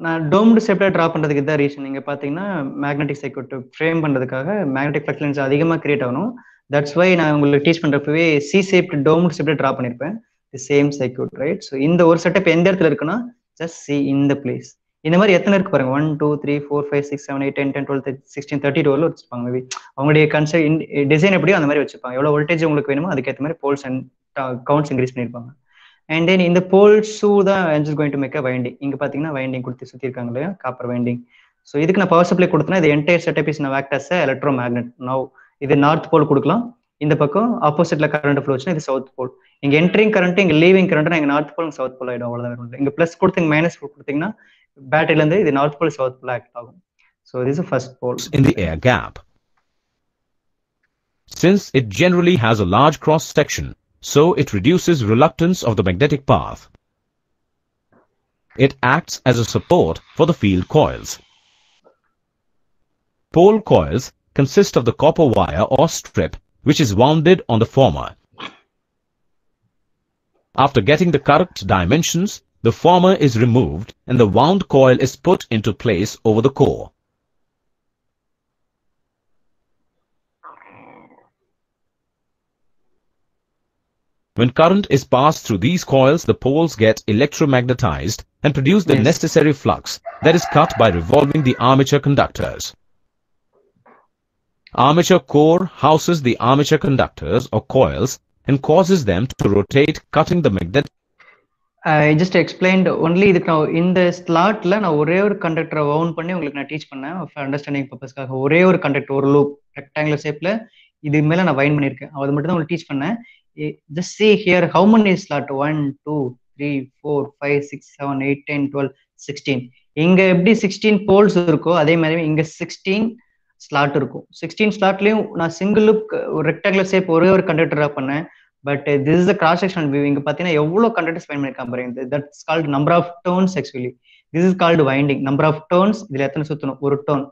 A: நான் டோம்டு ஷேப்ல draw பண்றதுக்கு இதான் reason. நீங்க பாத்தீங்கன்னா magnetic circuit frame பண்றதுக்காக magnetic flux lines அதிகமா create ஆகணும். That's why நான் உங்களுக்கு டீச் பண்றப்பவே சி ஷேப்ட் டோம் ஷேப்ல டிரா பண்ணிருப்பேன் the same circuit right. So இந்த ஒரு செட்டப் எந்த இடத்துல இருக்குன்னா ஜஸ்ட் சி இந்த பிளேஸ். இந்த மாதிரி எத்தனை இருக்கு பாருங்க 1 2 3 4 5 6 7 8 10 10 12 16 32 வச்சிருப்பாங்க. மேபி அவங்களுடைய கன்செப்ட் டிசைன் எப்படியோ அந்த மாதிரி வச்சிருப்பாங்க. எவ்வளவு வோல்டேஜ் உங்களுக்கு வேணுமோ அதுக்கேற்ற மாதிரி போல்ஸ் அண்ட் கவுண்ட்ஸ் இன்க்ரீஸ் பண்ணிருப்பாங்க. அண்ட் தென் இந்த போல்ஸு தான் I'm just going to make a winding. இங்க பாத்தீங்கன்னா வைண்டிங் கொடுத்து சுத்தி இருக்காங்க இல்லையா காப்பர் வைண்டிங். ஸோ இதுக்கு நான் பவர் சப்ளை கொடுத்தேன்னா இது என்டையர் செட்டப் இஸ் நான் act as electromagnet. Now இது நார்த் போல் கொடுக்கலாம், இந்த பக்கம் ஆப்போசிட்ல கரண்ட் ஃப்ளோ வச்சுன்னா இது சவுத் போல். இங்க என்ட்ரிங் கரண்ட் இங்க லீவிங் கரண்ட் இங்க நார்த் போல் சவுத் போல் ஆயிடும். அவ்வளவுதான். இங்க பிளஸ் கொடுத்து மைனஸ் கொடுத்தீங்கன்னா பேட்டரியில இருந்து இது north pole south pole act ஆகும். So this is first pole.
E: In the air gap. Since it generally has a large cross section, so it reduces reluctance of the magnetic path. It acts as a support for the field coils. Pole coils consist of the copper wire or strip which is wounded on the former. After getting the correct dimensions, the former is removed and the wound coil is put into place over the core. When current is passed through these coils, the poles get electromagnetized and produce the necessary flux that is cut by revolving the armature conductors. Armature core houses the armature conductors or coils and causes them to rotate, cutting the magnetic.
A: I just explained only இதுக்கு நான் இந்த ஸ்லாட்ல நான் ஒரே ஒரு கண்டக்டரை wound பண்ணி உங்களுக்கு நான் டீச் பண்ணேன் அண்டர்ஸ்டாண்டிங் பர்பஸ்க்காக. ஒரே ஒரு கண்டக்டர் ஒரு லூப் ரெக்டாங்குலர் ஷேப்ல இது மேல நான் வைண்ட் பண்ணியிருக்கேன். அது மட்டும் தான் உங்களுக்கு டீச் பண்ணேன். Just see here how many slot 1 2 3 4 5 6 7 8 10 12 16. இங்க எப்படி 16 போல்ஸ் இருக்கோ அதே மாதிரி இங்க 16 ஸ்லாட் இருக்கும். 16 ஸ்லாட்லயும் நான் சிங்கிள் லுக் ரெக்டாங்குலர் ஷேப் ஒரே ஒரு கண்டக்டரா பண்ணேன். But this is the cross sectional view. இங்க பாத்தீங்கன்னா எவ்வளவு கண்டக்டர்ஸ் பயன் பண்ணிருக்காங்க பாருங்க. That's called number of turns. Actually this is called winding. Number of turns, இதுல எத்தனை சுத்தணும், ஒரு turn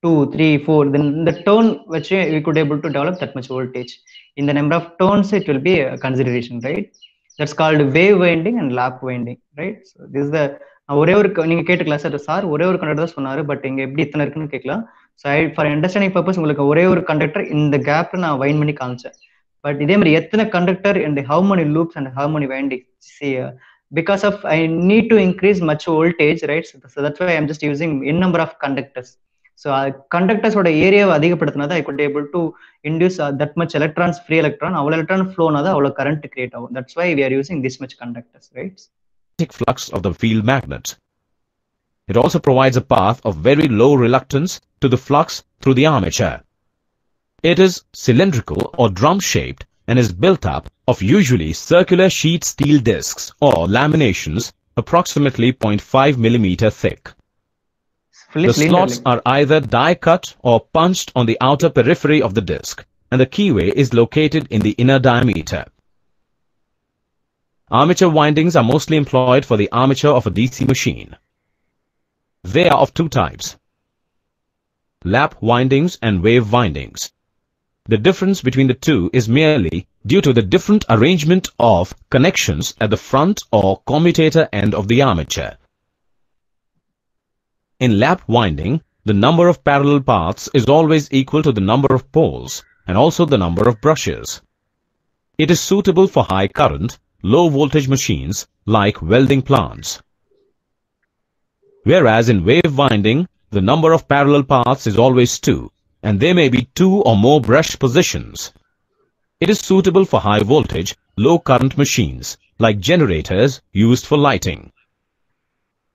A: 2 3 4. then the turn which we could able to develop that much voltage. In the number of turns it will be a consideration, right? That's called wave winding and lap winding, right? So this is the ஒரே ஒரு நீங்க கேட்டுக்கலாம் sir ஒரே ஒரு conductor தான் சொன்னாரு but இங்க எப்படி இத்தனை இருக்குன்னு கேட்கலாம். ஸோ ஃபார் அண்டர்ஸ்டாண்டிங் பர்பஸ் உங்களுக்கு ஒரே ஒரு கண்டக்டர் இந்த கேப்ல நான் வைண்ட் பண்ணி காமிச்சேன். பட் இதே மாதிரி எத்தனை conductor and how many loops and how many winding. See, because of I need to increase much voltage, right? So that's why I'm just using n number of conductors. So conductors oda area அதிகப்படுத்தினா I could able to induce that much electrons, free electron, avlo electron flow na avlo current create agum. That's why we are using this much conductors, right?
E: Flux of the field magnet. It also provides a path of very low reluctance to the flux through the armature. It is cylindrical or drum-shaped and is built up of usually circular sheet steel discs or laminations approximately 0.5 millimeter thick. The slots are either die-cut or punched on the outer periphery of the disc, and the keyway is located in the inner diameter. Armature windings are mostly employed for the armature of a DC machine. They are of two types: lap windings and wave windings. The difference between the two is merely due to the different arrangement of connections at the front or commutator end of the armature. In lap winding, the number of parallel paths is always equal to the number of poles and also the number of brushes. It is suitable for high current, low voltage machines like welding plants. Whereas in wave winding, the number of parallel paths is always 2, and there may be 2 or more brush positions. It is suitable for high voltage, low current machines like generators used for lighting.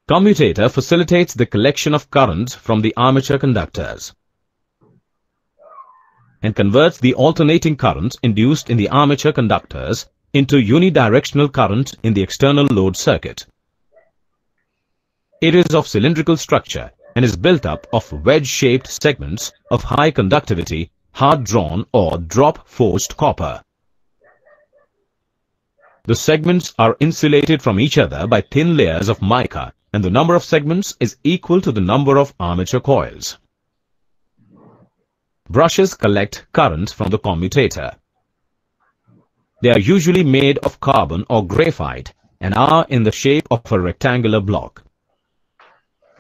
E: Commutator facilitates the collection of current from the armature conductors and converts the alternating current induced in the armature conductors into unidirectional current in the external load circuit. It is of cylindrical structure and is built up of wedge-shaped segments of high conductivity, hard-drawn or drop-forged copper. The segments are insulated from each other by thin layers of mica, and the number of segments is equal to the number of armature coils. Brushes collect current from the commutator. They are usually made of carbon or graphite and are in the shape of a rectangular block.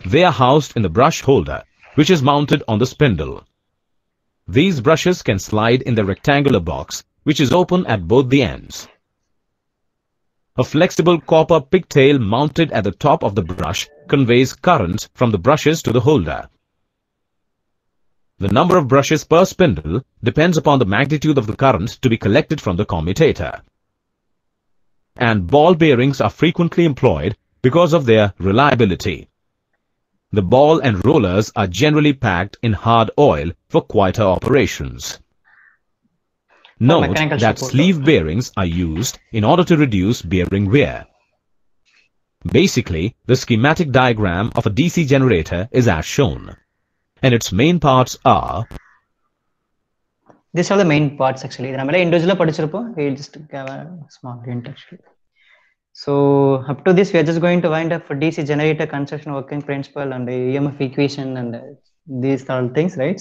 E: They are housed in the brush holder, which is mounted on the spindle. These brushes can slide in the rectangular box, which is open at both the ends. A flexible copper pigtail mounted at the top of the brush conveys current from the brushes to the holder. The number of brushes per spindle depends upon the magnitude of the current to be collected from the commutator. And ball bearings are frequently employed because of their reliability. The ball and rollers are generally packed in hard oil for quieter operations. Note
A: mechanical
E: that
A: support.
E: sleeve bearings are used in order to reduce bearing wear. Basically, the schematic diagram of a DC generator is as shown, and its main parts are
A: These are the main parts actually. நம்ம individually படிச்சிருப்போம். We just have a small hint actually. So up to this, we are just going to wind up for DC generator construction working principle and the EMF equation and these all things, right?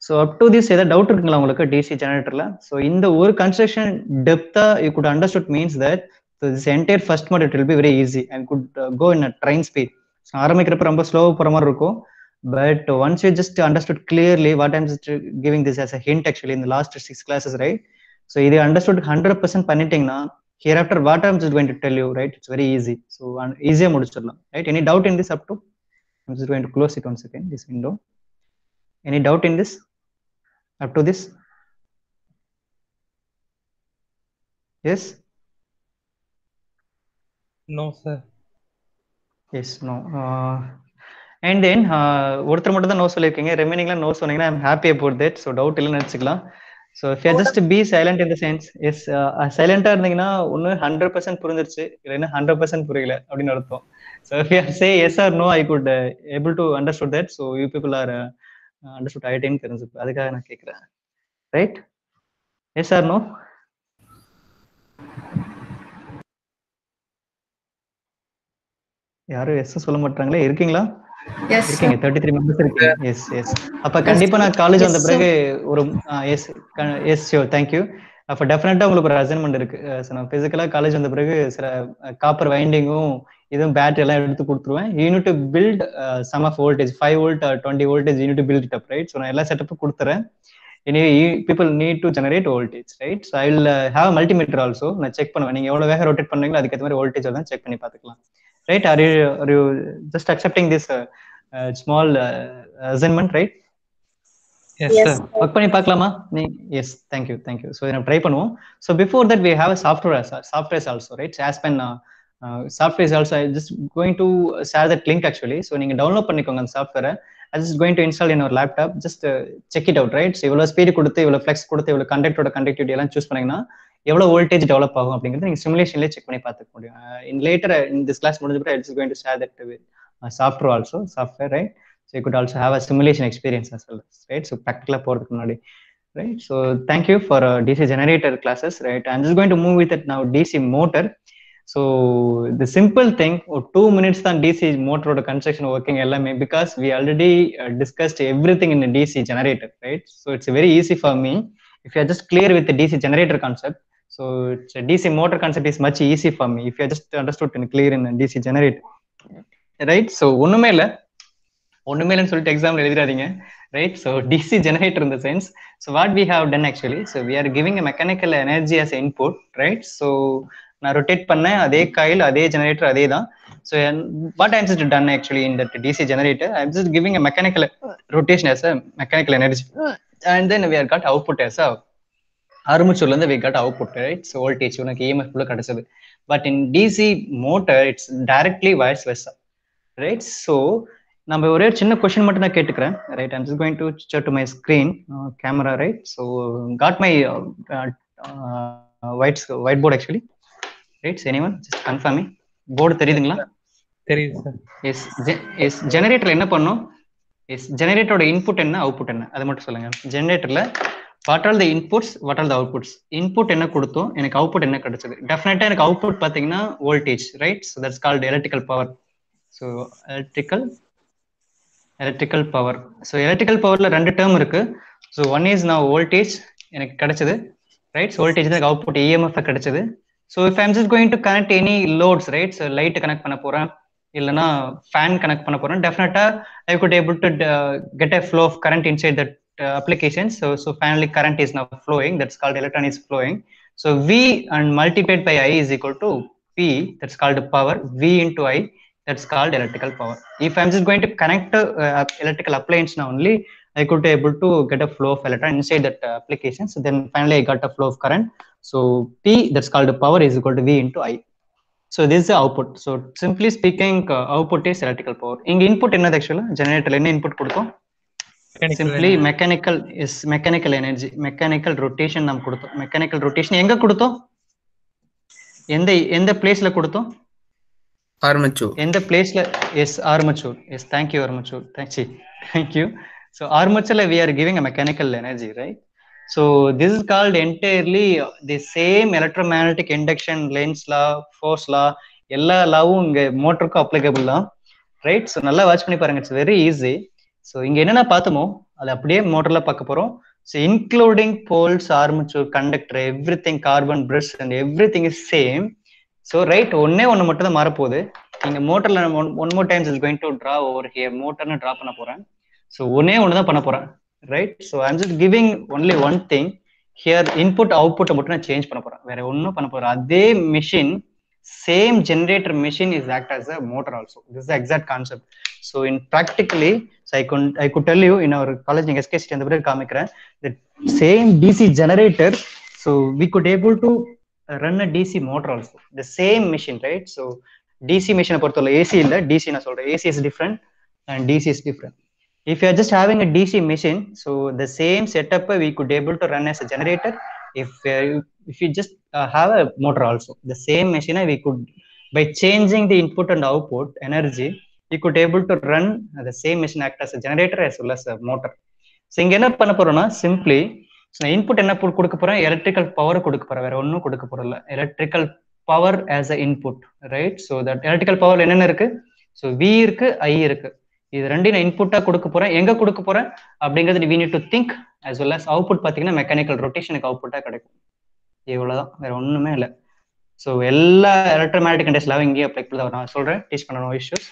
A: So up to this, ஏதாவது doubt இருக்குங்களா உங்களுக்கு DC generatorல? So இந்த ஒரு construction depth you could understood means that so this entire first mode it will be very easy and could go in a train speed. So ஆரம்பிக்கிறப்ப ரொம்ப slow போற மாதிரி இருக்கும். But once you just understood clearly what I'm just giving this as a hint actually in the last 6 classes, right? So இது understood 100% பண்ணிட்டீங்கன்னா hereafter what I'm just going to tell you, right? It's very easy. So easy முடிச்சிடலாம், right? Any doubt in this up to? I'm just going to close it once again, this window. Any doubt in this up to this? Yes?
D: No, sir.
A: Yes, no. And then ஒருத்தர் மட்டும் தான் no சொல்லியிருக்கீங்க, ரிமைனிங்லாம் no சொன்னீங்கன்னா I'm happy about that. So doubt இல்லைன்னு நினச்சிக்கலாம். So if you just be silent in the sense, yes சைலண்டாக இருந்தீங்கன்னா ஒன்று 100% புரிஞ்சிருச்சு, இல்லைன்னா 100% புரியல அப்படின்னு அர்த்தம். So if you say yes or no, I could able to understood that. So you people are understood ஆகிட்டேன்னு தெரிஞ்சு, அதுக்காக நான் கேட்குறேன். ரைட்? Yes or no? யாரும் எஸ் சொல்ல மாட்டாங்களே, இருக்கீங்களா? இருக்கீங்க, 33 மெம்பர்ஸ் இருக்கீங்க. Yes yes. அப்ப கண்டிப்பா நான் காலேஜ் வந்த பிறகு ஒரு yes yes sure, thank you. அப்ப டெஃபினட்டா உங்களுக்கு ஒரு அசைன்மெண்ட் இருக்கு. நான் பிசிக்கலா காலேஜ் வந்த பிறகு சில காப்பர் வைண்டிங்கும் இதுவும் பேட்டரி எல்லாம் எடுத்து கொடுத்துருவேன். You need to build some of voltage 5 volt 20 voltage, you need to build it up, right? So நான் எல்லா செட்டப்பும் கொடுத்துறேன். Anyway, people need to generate voltage, right? So I will have a multimeter also. நான் check பண்ணுவேன், நீங்க எவ்வளவு வேக rotate பண்றீங்களோ அதுக்கு ஏற்ற மாதிரி வோல்டேஜ் எல்லாம் செக் பண்ணி பார்த்துக்கலாம். Right? Are you just accepting this small assignment, right?
D: Yes, sir.
A: Work பண்ணி பார்க்கலாமா? Yes, thank you. So நம்ம ட்ரை பண்ணுவோம். So before that we have a software also, right? So Aspen software is also, I just going to share that link actually. So நீங்க download பண்ணிக்கோங்க அந்த சாஃப்ட்வேரை. I just going to install in your laptop. Just check it out, right? So இவ்வளவு speed கொடுத்து, இவ்வளவு flex கொடுத்து, இவ்வளவு conductivity எல்லாம் சூஸ் பண்ணீங்கன்னா எவ்வளவு வோல்டேஜ் டெவலப் ஆகும் அப்படிங்கிறது நீங்க சிமுலேஷன்லேயே செக் பண்ணி பார்த்துக்க முடியும். In later in this class முடிஞ்ச பிறகு I just going to share that with software, right? So you could also have a simulation experience as well, right? So practical போறதுக்கு முன்னாடி, right? So thank you for DC generator classes, right? I'm just going to move with it now, DC motor. So the simple thing, 2 minutes தான் DC motor construction working எல்லாமே, because we already discussed everything in the DC generator, right? So it's very easy for me if you are just clear with the DC generator concept. So it's a DC motor concept is much easy for me if you are just understood and clear in the DC generator, right? So ஒண்ணுமே இல்லைன்னு சொல்லிட்டு எக்ஸாம்ல எழுதிடாதீங்க, right? So DC generator in the sense, so what we have done actually, so we are giving a mechanical energy as input, right? So நான் rotate பண்ணேன், அதே coil, அதே generator, அதே தான். So what I'm just done actually in that DC generator, I'm just giving a mechanical rotation as a mechanical energy, and then we have got output as a ஆர்மேச்சர்ல இருந்து we got output, right? So voltage உனக்கு EMF உள்ள கிடைச்சது. But in DC motor it's directly vice versa, right? So நம்ம ஒரே சின்ன question மட்டும் நான் கேட்டுக்கிறேன், right? I'm just going to share to my screen camera, right? So got my whiteboard actually, right? So anyone just confirm me, board தெரியுதுங்களா?
D: தெரியுது sir.
A: S ஜெனரேட்டர்ல என்ன பண்ணும், எஸ் ஜெனரேட்டரோட இன்புட் என்ன, அவுட்புட் என்ன, அதை மட்டும் சொல்லுங்க. ஜெனரேட்டர்ல what are the inputs, what are the outputs. Input என்ன கொடுத்தோம், எனக்கு அவுட்புட் என்ன கிடைச்சது. டெஃபினட்டா எனக்கு அவுட்புட் பாத்தீங்கன்னா voltage, right? So that's called electrical power. So electrical power. So electrical பவர்ல 2 டேர்ம் இருக்கு. ஸோ ஒன் இஸ் நான் வோல்டேஜ் எனக்கு கிடைச்சது, ரைட்? வோல்டேஜ் தான் அவுட்புட் EMF கிடைச்சது. So if I'm just going to connect any loads, right? So light connect பண்ண போறேன், இல்லனா fan connect பண்ண போறேன், definitely I could able to get a flow of current inside that applications. So finally current is now flowing, that's called electron is flowing. So V and multiplied by I is equal to P, that's called power. V into I, that's called electrical power. If I'm just going to connect electrical appliance now only, I could be able to get a flow of electron inside that application. So then finally I got a flow of current. So P, that's called power, is equal to V into I. So this is the output. So simply speaking, output is electrical power. Inga input enna actually generator enna input kodutho? Simply mechanical is mechanical energy, mechanical rotation nam kodutho. Mechanical rotation enga kodutho? எந்த பிளேஸ்ல கொடுத்தோம்?
B: Armature.
A: எந்த பிளேஸ்ல? Yes, armature. Yes, thank you armature. Thank you. So armature we are giving a mechanical energy, right? So this is called entirely the same electromagnetic induction, Lenz law, force law, எல்லா லாவும் இங்க மோட்டருக்கும் applicable தான், right? So நல்லா watch பண்ணி பாருங்க, it's very easy. So இங்க என்னென்ன பார்த்தோமோ அது அப்படியே மோட்டர்ல பார்க்க போறோம். So including poles, armature, conductor, everything, carbon brush and everything is same. So right, ஒன்னே ஒன்று மட்டும் தான் மாறப்போகுது. நீங்க மோட்டர்ல one more times is going to draw over here. மோட்டர்னு டிரா பண்ண போறேன். ஸோ ஒன்னே ஒன்று தான் பண்ண போறேன், right? So I'm just giving only one thing here. Input அவுட்புட்டை மட்டும் நான் சேஞ்ச் பண்ண போறேன், வேற ஒன்றும் பண்ண போறேன். அதே machine, same generator machine is act as a motor also. This is the exact concept. So in practically, so I could tell you in our college in SK and the காமிக்கிறேன், the same DC generator, so we could able to run a DC motor also, the same machine, right? So DC machine பொறுத்தவரை AC இல்ல, DC நான் சொல்றேன், AC is different and DC is different. If you are just having a DC machine, so the same setup we could able to run as a generator. If you just have a motor also, the same machine we could, by changing the input and output energy, we could able to run the same machine act as a generator as well as a motor. So இங்க என்ன பண்ண போறோம்னா, simply so input என்ன கொடுக்க போறேன், electrical power கொடுக்க போறேன், வேற ஒன்றும் கொடுக்க போறோம் இல்ல, electrical power as a input, right? So that electrical power என்னென்ன இருக்கு, so V இருக்கு, I இருக்கு. இது ரெண்டையும் நான் இன்புட்டா கொடுக்க போறேன். எங்க கொடுக்க போறேன் அப்படிங்கிறது we need to think, as well as output பாத்தீங்கன்னா மெக்கானிக்கல் ரொட்டேஷனுக்கு அவுட்புட்டா கிடைக்கும். இவ்வளவுதான், வேற ஒண்ணுமே இல்லை. ஸோ எல்லா எலக்ட்ரோமேட்டிக் இண்டஸ்ட்ரியிலும் இங்கேயே அப்ளை பண்ணி நான் சொல்றேன், டீச் பண்ண நோ இஷ்யூஸ்.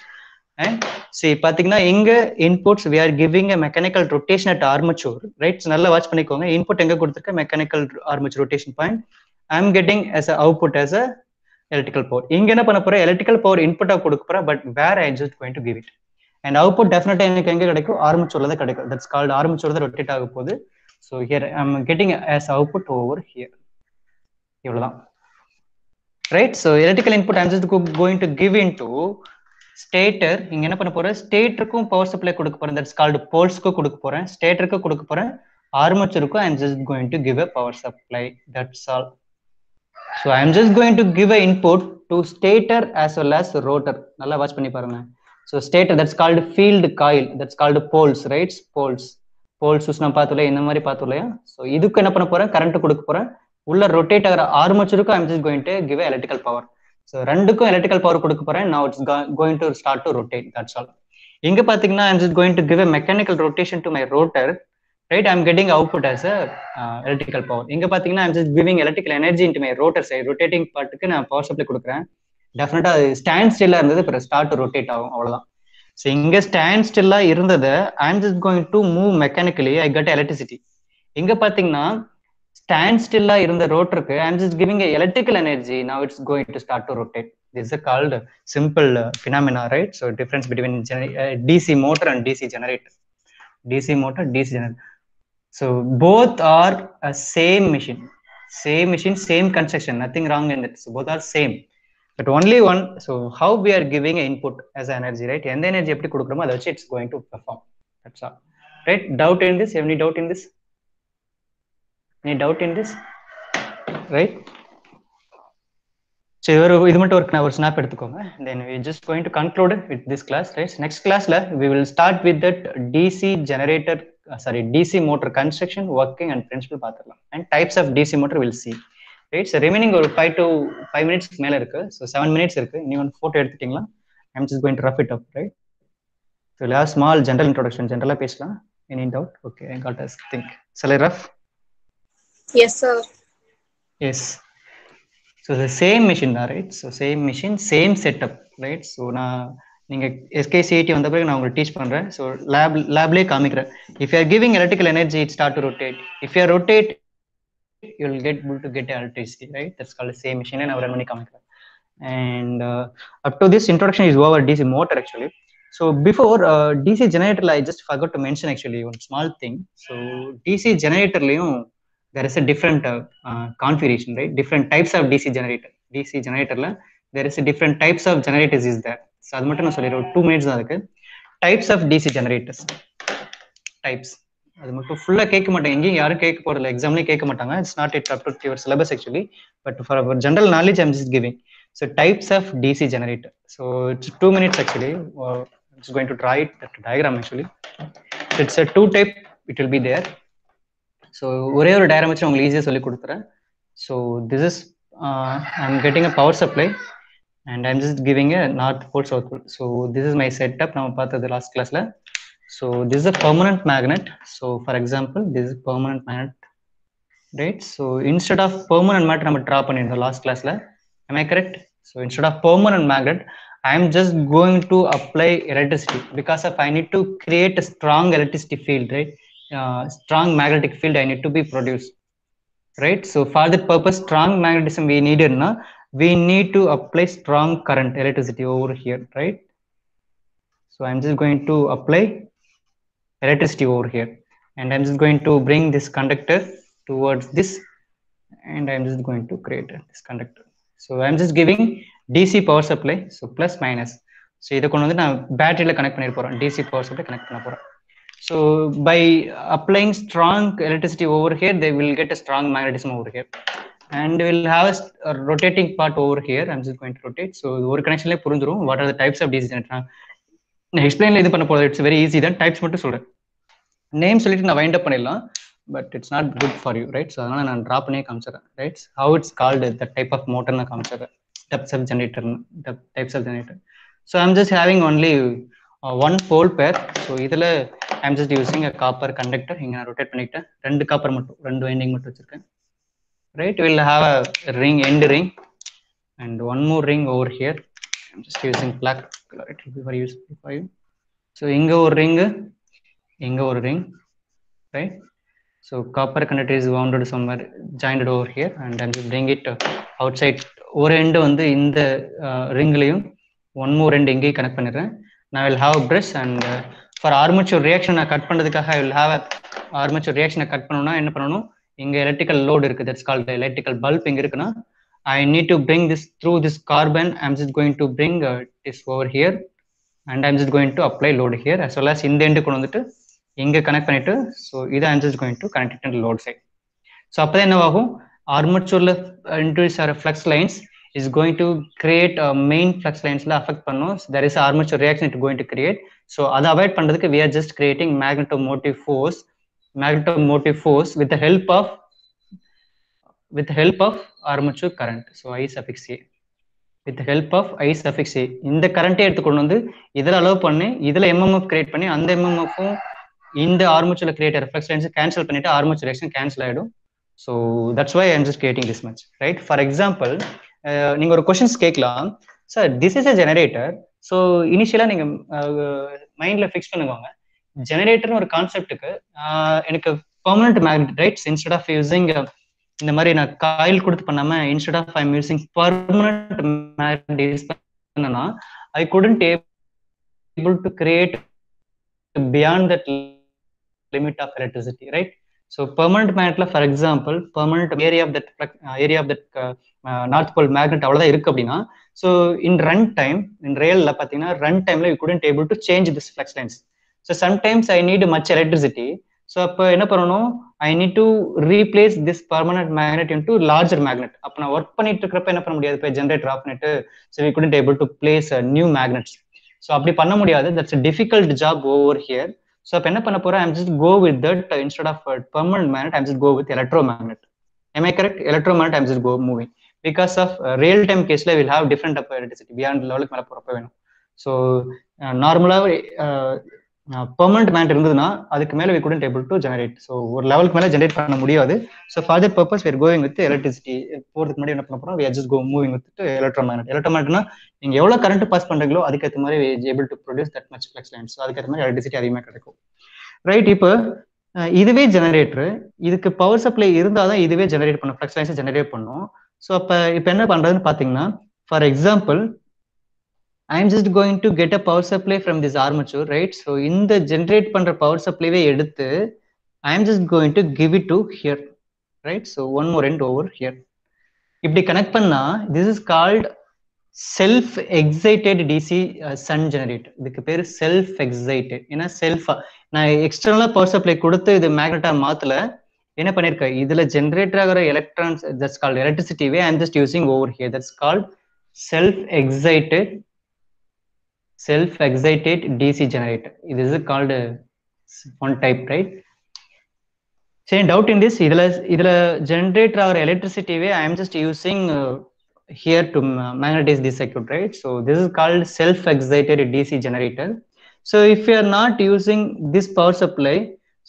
A: அண்ட் சரி பாத்தீங்கன்னா இங்க inputs we are giving a mechanical rotation at armature, right? நல்லா வாட்ச் பண்ணிக்கோங்க. இன்புட் எங்க கொடுத்துருக்க, mechanical armature rotation point. I am getting as a output as a electrical power. இங்க என்ன பண்ண போறேன், எலக்ட்ரிக்கல் பவர் இன்புட்டா கொடுக்க போறேன், but where I just going to give it. And output definitely எனக்கு எங்க கிடைக்கும், ஆர்மச்சூர்ல தான் கிடைக்கும். தட்ஸ் கால்ட் ஆர்மச்சூர் தான் ரொட்டேட் ஆக போகுது. So here I am getting as output over here. இவ்வளவுதான், right? So electrical input I'm just going to give into stator. இங்க என்ன பண்ண போறேன், ஸ்டேட்டருக்கும் பவர் சப்ளை கொடுக்க போறேன், தட்ஸ் கால்டு போல்ஸ்க்கு கொடுக்க போறேன், ஸ்டேட்டருக்கு கொடுக்க போறேன், ஆர்மச்சருக்கும் I'm just going to give a power supply, that's all. So I'm just going to give a input to stator as well as rotor. நல்லா வாட்ச் பண்ணி பாருங்க. So stator that's called field coil, that's called poles, right? Poles நான் பார்த்தோம் இந்த மாதிரி பார்த்தோம் இல்லையா? So இதுக்கு என்ன பண்ண போறேன், கரண்ட் கொடுக்க போறேன். உள்ள ரொட்டேட் ஆகிற ஆர்மச்சருக்கும் I'm just going to give electrical power. So ரெண்டுக்கும் எலக்ட்ரிக்கல் பவர் கொடுக்க போறேன். Now it's going to start to rotate, that's all. இங்க பாத்தீங்கன்னா I'm just going to give a mechanical rotation to my rotor, right? I'm getting output as a electrical power. இங்க பாத்தீங்கன்னா I'm just giving electrical energy into my rotor side. Rotating பார்ட்டுக்கு நான் power supply கொடுக்குறேன். டெஃபினட்டா stand ஸ்டில்லா இருந்தது, இப்போ start to rotate ஆகும், அவ்வளவுதான். ஸோ இங்க ஸ்டாண்ட் ஸ்டில்லா இருந்தது, I'm just going to move mechanically, I cut electricity. இங்க பாத்தீங்கன்னா ஸ்டாண்ட் ஸ்டில்லா இருந்த ரோட்டருக்கு I'm just giving electrical energy, now it's going to start to rotate. This is called simple phenomena, right? So difference between DC motor and DC generator. DC motor, DC generator. So both are a same machine, same construction, nothing wrong in it. So both are same, but only one. So how we are giving an input as an energy, right? And the energy எப்படி கொடுக்குறோமோ அதை வச்சு it's going to perform, that's all, right? Doubt in this? Any doubt in this? Any doubt in this? Right? So இது மட்டும் ஒரு snap எடுத்துக்கோங்க. Then we just going to conclude with this class, right? Next classல we will start with that DC generator, DC motor construction, working and principle பார்த்துடலாம். And types of DC motor we'll see, right? So remaining ஒரு 5 minutes மேல இருக்கு. So 7 minutes இருக்கு. நீங்க ஒரு photo எடுத்துட்டீங்களா? I'm just going to rough it up, right? So we'll have small general introduction, general பேசலாம். Any doubt? Okay, I got us think. Shall I rough?
C: Yes, sir.
A: Yes. So the same machine, right? So same machine, same setup, right? So நீங்க SKCET வந்த பிறகு நான் உங்களுக்கு teach பண்றேன். So லேப்லேயே காமிக்கிறேன். If you are giving electrical energy it start to rotate. If you are rotate you will get able to get electricity, right? That's called the same machine and our run காமிக்கிறேன். And up to this introduction is over DC motor actually. So before DC generator I just forgot to mention actually one small thing. So DC generator there is a different configuration, right? Different types of DC generator. DC generator there is a different types of generators is there. So அது மட்டும் நான் சொல்லிடுறேன். 2 minutes தான் இருக்கு. Types of DC generators. Types. அது மட்டும் ஃபுல்லா கேட்க மாட்டாங்க, எங்கேயும் யாரும் கேட்க போறதில்ல, எக்ஸாம்லயும் கேட்க மாட்டாங்க. It's not it up to your syllabus actually, but for our general knowledge I'm just giving. So types of DC generator. So it's 2 minutes actually. It's going to draw it that diagram actually. It's 2 type it will be there. So ஒரே ஒரு diagram வச்சு உங்களுக்கு ஈஸியாக சொல்லி கொடுத்துறேன். So this is I am getting a power supply and I'm just giving a north pole south pole. So this is my setup நம்ம பார்த்தது last கிளாஸ்ல. So this is a permanent magnet. So for example this is permanent magnet, right? So instead of permanent magnet நம்ம draw பண்ணிருந்தோம் last classல, am I correct? So instead of permanent magnet I am just going to apply electricity because of I need to create a strong electricity field, right? Strong magnetic field I need to be produced, right? So for that purpose strong magnetism we needed na, we need to apply strong current electricity over here, right? So I'm just going to apply electricity over here and I'm just going to bring this conductor towards this and I'm just going to create this conductor. So I'm just giving DC power supply, so plus minus. So இதை கொண்டு வந்து நான் பேட்டரியில connect பண்ணிட்டு போறேன், DC power supply connect பண்ண போறேன். So by applying strong electricity over here they will get a strong magnetism over here and we'll have a rotating part over here. I'm just going to rotate. So ஒரு கனெக்ஷன்லயே புரிஞ்சிரும் what are the types of DC generator. நான் எக்ஸ்பிளைன்ல இது பண்ண போறது, it's very easy தான். Types மட்டும் சொல்றேன், name சொல்லிட்டு நான் வைண்ட் அப் பண்ணிடலாம், but it's not good for you, right? So அதனால நான் ட்ரா பண்ணியே காமிச்சிடறேன், right? How it's called the type of motor நான் காமிச்சிடறேன், types of generator, types of generator. So I'm just having only 1 pole pair. So இதில் I'm just using a copper conductor. இங்கே நான் rotate பண்ணிக்கிட்டேன், 2 காப்பர் மட்டும், 2 winding மட்டும் வச்சிருக்கேன், right? Will have a ring, end ring and one more ring over here. I'm just using black color, it will be very useful for you. So inga or ring, right? So copper conductor is wounded somewhere, joined over here and then we bring it outside. One end வந்து இந்த ringலையும் one more end இங்கே connect பண்ணிடுறேன். நான் will have a brush and for armature reaction நான் cut பண்றதுக்காக I will have a armature reaction cut பண்ணனும்னா என்ன பண்ணனும், இங்க electrical load இருக்கு, that's called the electrical bulb. இங்க இருக்குனா I need to bring this through this carbon. I'm just going to bring this over here and I'm just going to apply load here as well as இந்த end கொண்டு வந்துட்டு இங்க connect பண்ணிட்டு, so இதை I'm just going to connect it to load side. So அப்போ என்னவாகும், armature induce or flux lines is going to create a main flux lines la affect பண்ணும். There is a armature reaction it going to create. So அதை avoid பண்றதுக்கு we are just creating magnetomotive force with the help of armature current. So I suffix A, with the help of I suffix A. இந்த கரண்ட்டை எடுத்துக்கொண்டு வந்து இதில் allow பண்ணி இதில் MMF create பண்ணி அந்த MMF-உம் இந்த ஆர்மேச்சர்ல கிரியேட் ரிஃப்ளெக்ஸ் லைன்ஸ் கேன்சல் பண்ணிட்டு ஆர்மேச்சர் ரியாக்ஷன் கேன்சல் ஆயிடும். So that's why I'm just creating this much, right? For example நீங்க ஒரு கொஸ்டின்ஸ் கேட்கலாம், sir this is a generator. So இனிஷியலா நீங்க மைண்ட்ல ஃபிக்ஸ் பண்ணுவாங்க, ஜெனரேட்டர்னு ஒரு கான்செப்டுக்கு எனக்கு permanent magnet, right? Instead of using இந்த மாதிரி நான் காயில் கொடுத்து பண்ணாம instead of I'm using permanent magnet use பண்ணனா I couldn't able to create beyond that limit of electricity, right? So permanent magnet, for example, permanent area of that north pole magnet avladha irukku appadina. So in run time, in real la pathina run time la you couldn't able to change this flux lines. So sometimes I need much electricity. So appo enna pananum, I need to replace this permanent magnet into larger magnet. appo na work பண்ணிட்டு இருக்கறப்ப என்ன பண்ண முடியாது, போய் generator off பண்ணிட்டு, so we couldn't able to place new magnets. So அப்படி பண்ண முடியாது, that's a difficult job over here. So அப்ப என்ன பண்ண போறேன், I'm just go with that instead of permanent magnet I'm just go with electromagnet. Am I correct? Electromagnet I'm just go moving because of real time case la will have different electricity beyond level மேல போறப்ப வேணும். So நார்மலா permanent magnet இருந்ததுன்னா அதுக்கு மேல we couldn't able to generate. So ஒரு லெவலுக்கு மேல ஜெனரேட் பண்ண முடியாது. So for that purpose we are going with electricity. போறதுக்கு முன்னாடி என்ன பண்ண போறோம், we are just moving with electromagnet. எலக்ட்ரோமேக்னெட்னா நீங்க எவ்வளவு கரண்ட் பாஸ் பண்றீங்களோ அதுக்கேற்ற மாதிரி we are able to produce that much flux lines. So அதுக்கேற்ற மாதிரி எலக்ட்ரிசிட்டி அதிகமாக கிடைக்கும். ரைட், இப்போ இதுவே ஜெனரேட்டர், இதுக்கு பவர் சப்ளை இருந்தாதான் இதுவே ஜெனரேட் பண்ணும், ஃப்ளக்ஸ் லைன்ஸ் ஜெனரேட் பண்ணும். ஸோ இப்போ என்ன பண்றதுன்னு பாத்தீங்கன்னா, for example I am just going to get a power supply from this armature, right? So in the generate பண்ற power supply எடுத்து I am just going to give it to here, right? So one more end over here. இப்படி connect பண்ணா this is called self excited DC sun generator. இதுக்கு பேரு self excited. ஏன்னா செல்ஃபா நான் எக்ஸ்டர்னலா power supply கொடுத்து இது மேக்னெட்டா மாத்தல, என்ன பண்ணிருக்கேன், இதுல ஜெனரேட் ஆகிற electrons that's called electricity way I am just using over here. That's called self excited DC generator. This is called one type, right? So any doubt in this, idla generate our electricity way I am just using here to magnetize this circuit, right? So this is called self excited DC generator. So if you are not using this power supply,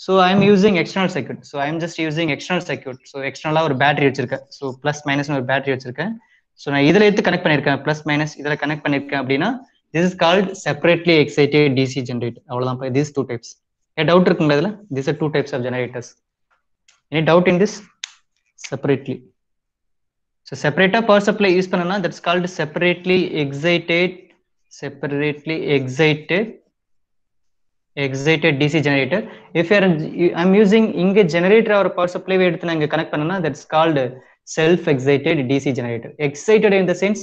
A: so I am using external circuit. So I am just using external circuit. So external ஒரு battery வச்சிருக்கேன். So plus minus ஒரு battery வச்சிருக்கேன். So நான் இதுல எடுத்து connect பண்ணிருக்கேன், plus minus இதுல connect பண்ணிருக்கேன் அப்படின்னா this is called separately excited DC generator. அவ்வளவுதான். These two types. A doubt இருக்குங்களா இதுல? These are two types of generators. Any doubt in this? Separately. So separate power supply use பண்ணனா that's called separately excited DC generator. If you are I'm using இங்க generator or power supply எடுத்து நான் இங்க connect பண்ணனா that's called self excited DC generator. Excited in the sense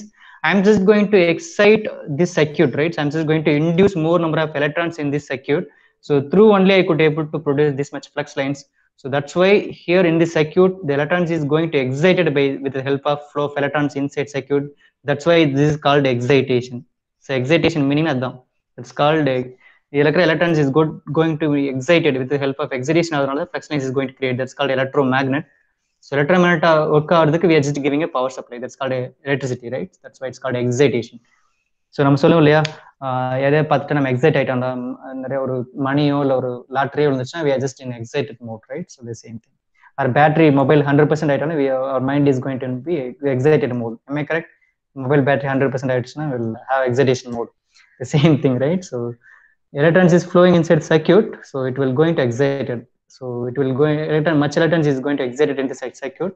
A: I'm just going to excite this circuit, right? So I'm just going to induce more number of electrons in this circuit. So through only I could able to produce this much flux lines. So that's why here in this circuit, the electrons is going to excited with the help of flow of electrons inside circuit. That's why this is called excitation. So excitation meaning adha. It's called the electrons is going to be excited with the help of excitation. Adhanala flux lines is going to create. That's called electromagnet. So electromagnet work ஆகிறதுக்கு we are just giving a power supply. That's called electricity, right? That's why it's called excitation. So நம்ம சொல்லுவோம் இல்லையா, எதை பார்த்துட்டு நம்ம excite ஆயிட்டோம், நிறைய ஒரு மணியோ இல்லை ஒரு லாட்டரியோ இருந்துச்சுன்னா we are just in excited mode, right? So the same thing. Our battery mobile 100% ஆயிட்டாலும் our mind is going to be excited mode. Am I correct? Mobile battery 100% ஆயிடுச்சுன்னா we'll have excitation mode. The same thing, right? So electrons is flowing inside circuit, so it will going to excited. So it will go much electrons is going to excite it into circuit.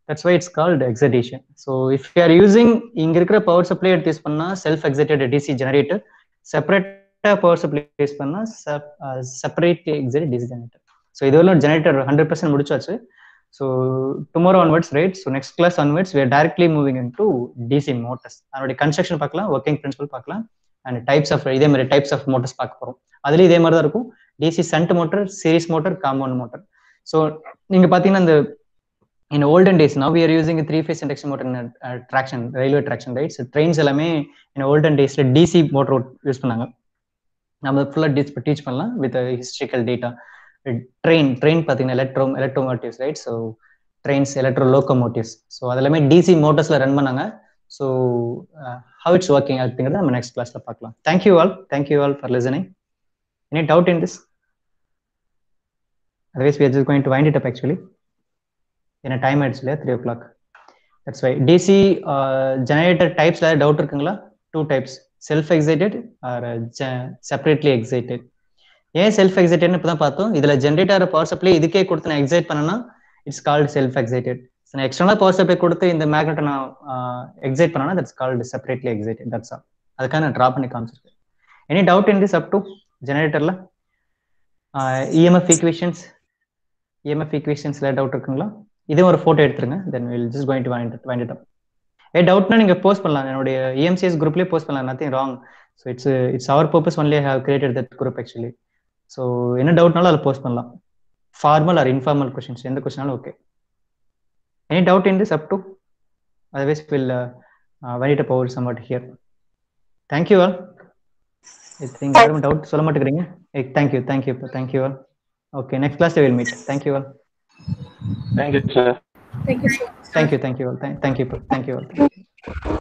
A: That's why it's called excitation. So if you are using இங்க இருக்கிற power supply எடுத்து use பண்ணா self excited DC generator, separate power supply use பண்ணா separately excited DC generator. So இதுவரை generator 100% முடிச்சாச்சு. So tomorrow onwards, right? So next class onwards we are directly moving into DC motors. அதோட construction பார்க்கலாம், working principle பார்க்கலாம், and types of இதே மாதிரி types of motors பார்க்க போறோம். அதுல இதே மாதிரி தான் இருக்கும். DC shunt motor, series motor, compound motor. So நீங்க பாத்தீங்கன்னா இந்த in olden days now we are using a 3-phase induction motor in traction, railway traction, right? So trains எல்லாமே in olden days DC motor use பண்ணாங்க. நம்ம ஃபுல்லா teach பண்ணலாம் with historical data. train பாத்தீங்கன்னா electromotives, right? So trains, electro locomotives. So அதெல்லாமே DC motorsல run பண்ணாங்க. So how it's working அப்படிங்கறத நம்ம next classல பார்க்கலாம். Thank you all for listening. Any doubt in this? Otherwise we are just going to wind it up actually. In a time it's 3 o'clock. That's why DC generator types la doubt irukungala? Two types, self excited or separately excited. ஏன் self excited னு இப்பதான் பார்த்தோம். இதுல generator power supply இதுக்கே கொடுத்து நான் excite பண்ணனா it's called self excited. So நான் external power supply கொடுத்து இந்த magnet நான் excite பண்ணனா that's called separately excited. That's all. அதுக்காக நான் drop பண்ணி காமிச்சிருக்கேன். Any doubt in this up to generator la? EMF equations ல டவுட் இருக்குங்களா? இதே ஒரு போட்டோ எடுத்துருங்க, then we'll just going to wind it up. டவுட்னா நீங்க போஸ்ட் பண்ணலாம், என்னுடைய EMCS குரூப்லயே போஸ்ட் பண்ணலாம், nothing wrong. So it's our purpose only I have created that group actually. So என்ன டவுட்னாலும் அதில் போஸ்ட் பண்ணலாம், ஃபார்மல் ஆர் இன்ஃபார்மல் கொஸ்டின்ஸ் எந்த கொஸ்டினாலும் okay. Any doubt in this up to? Otherwise we'll wind it up over somewhat here. Thank you all. I think யாரும் doubt சொல்ல மாட்டேங்கிறீங்க. Thank you all. Okay, next class we will meet. Thank you all.
C: Thank you, sir.
A: Thank you all. Thank you all.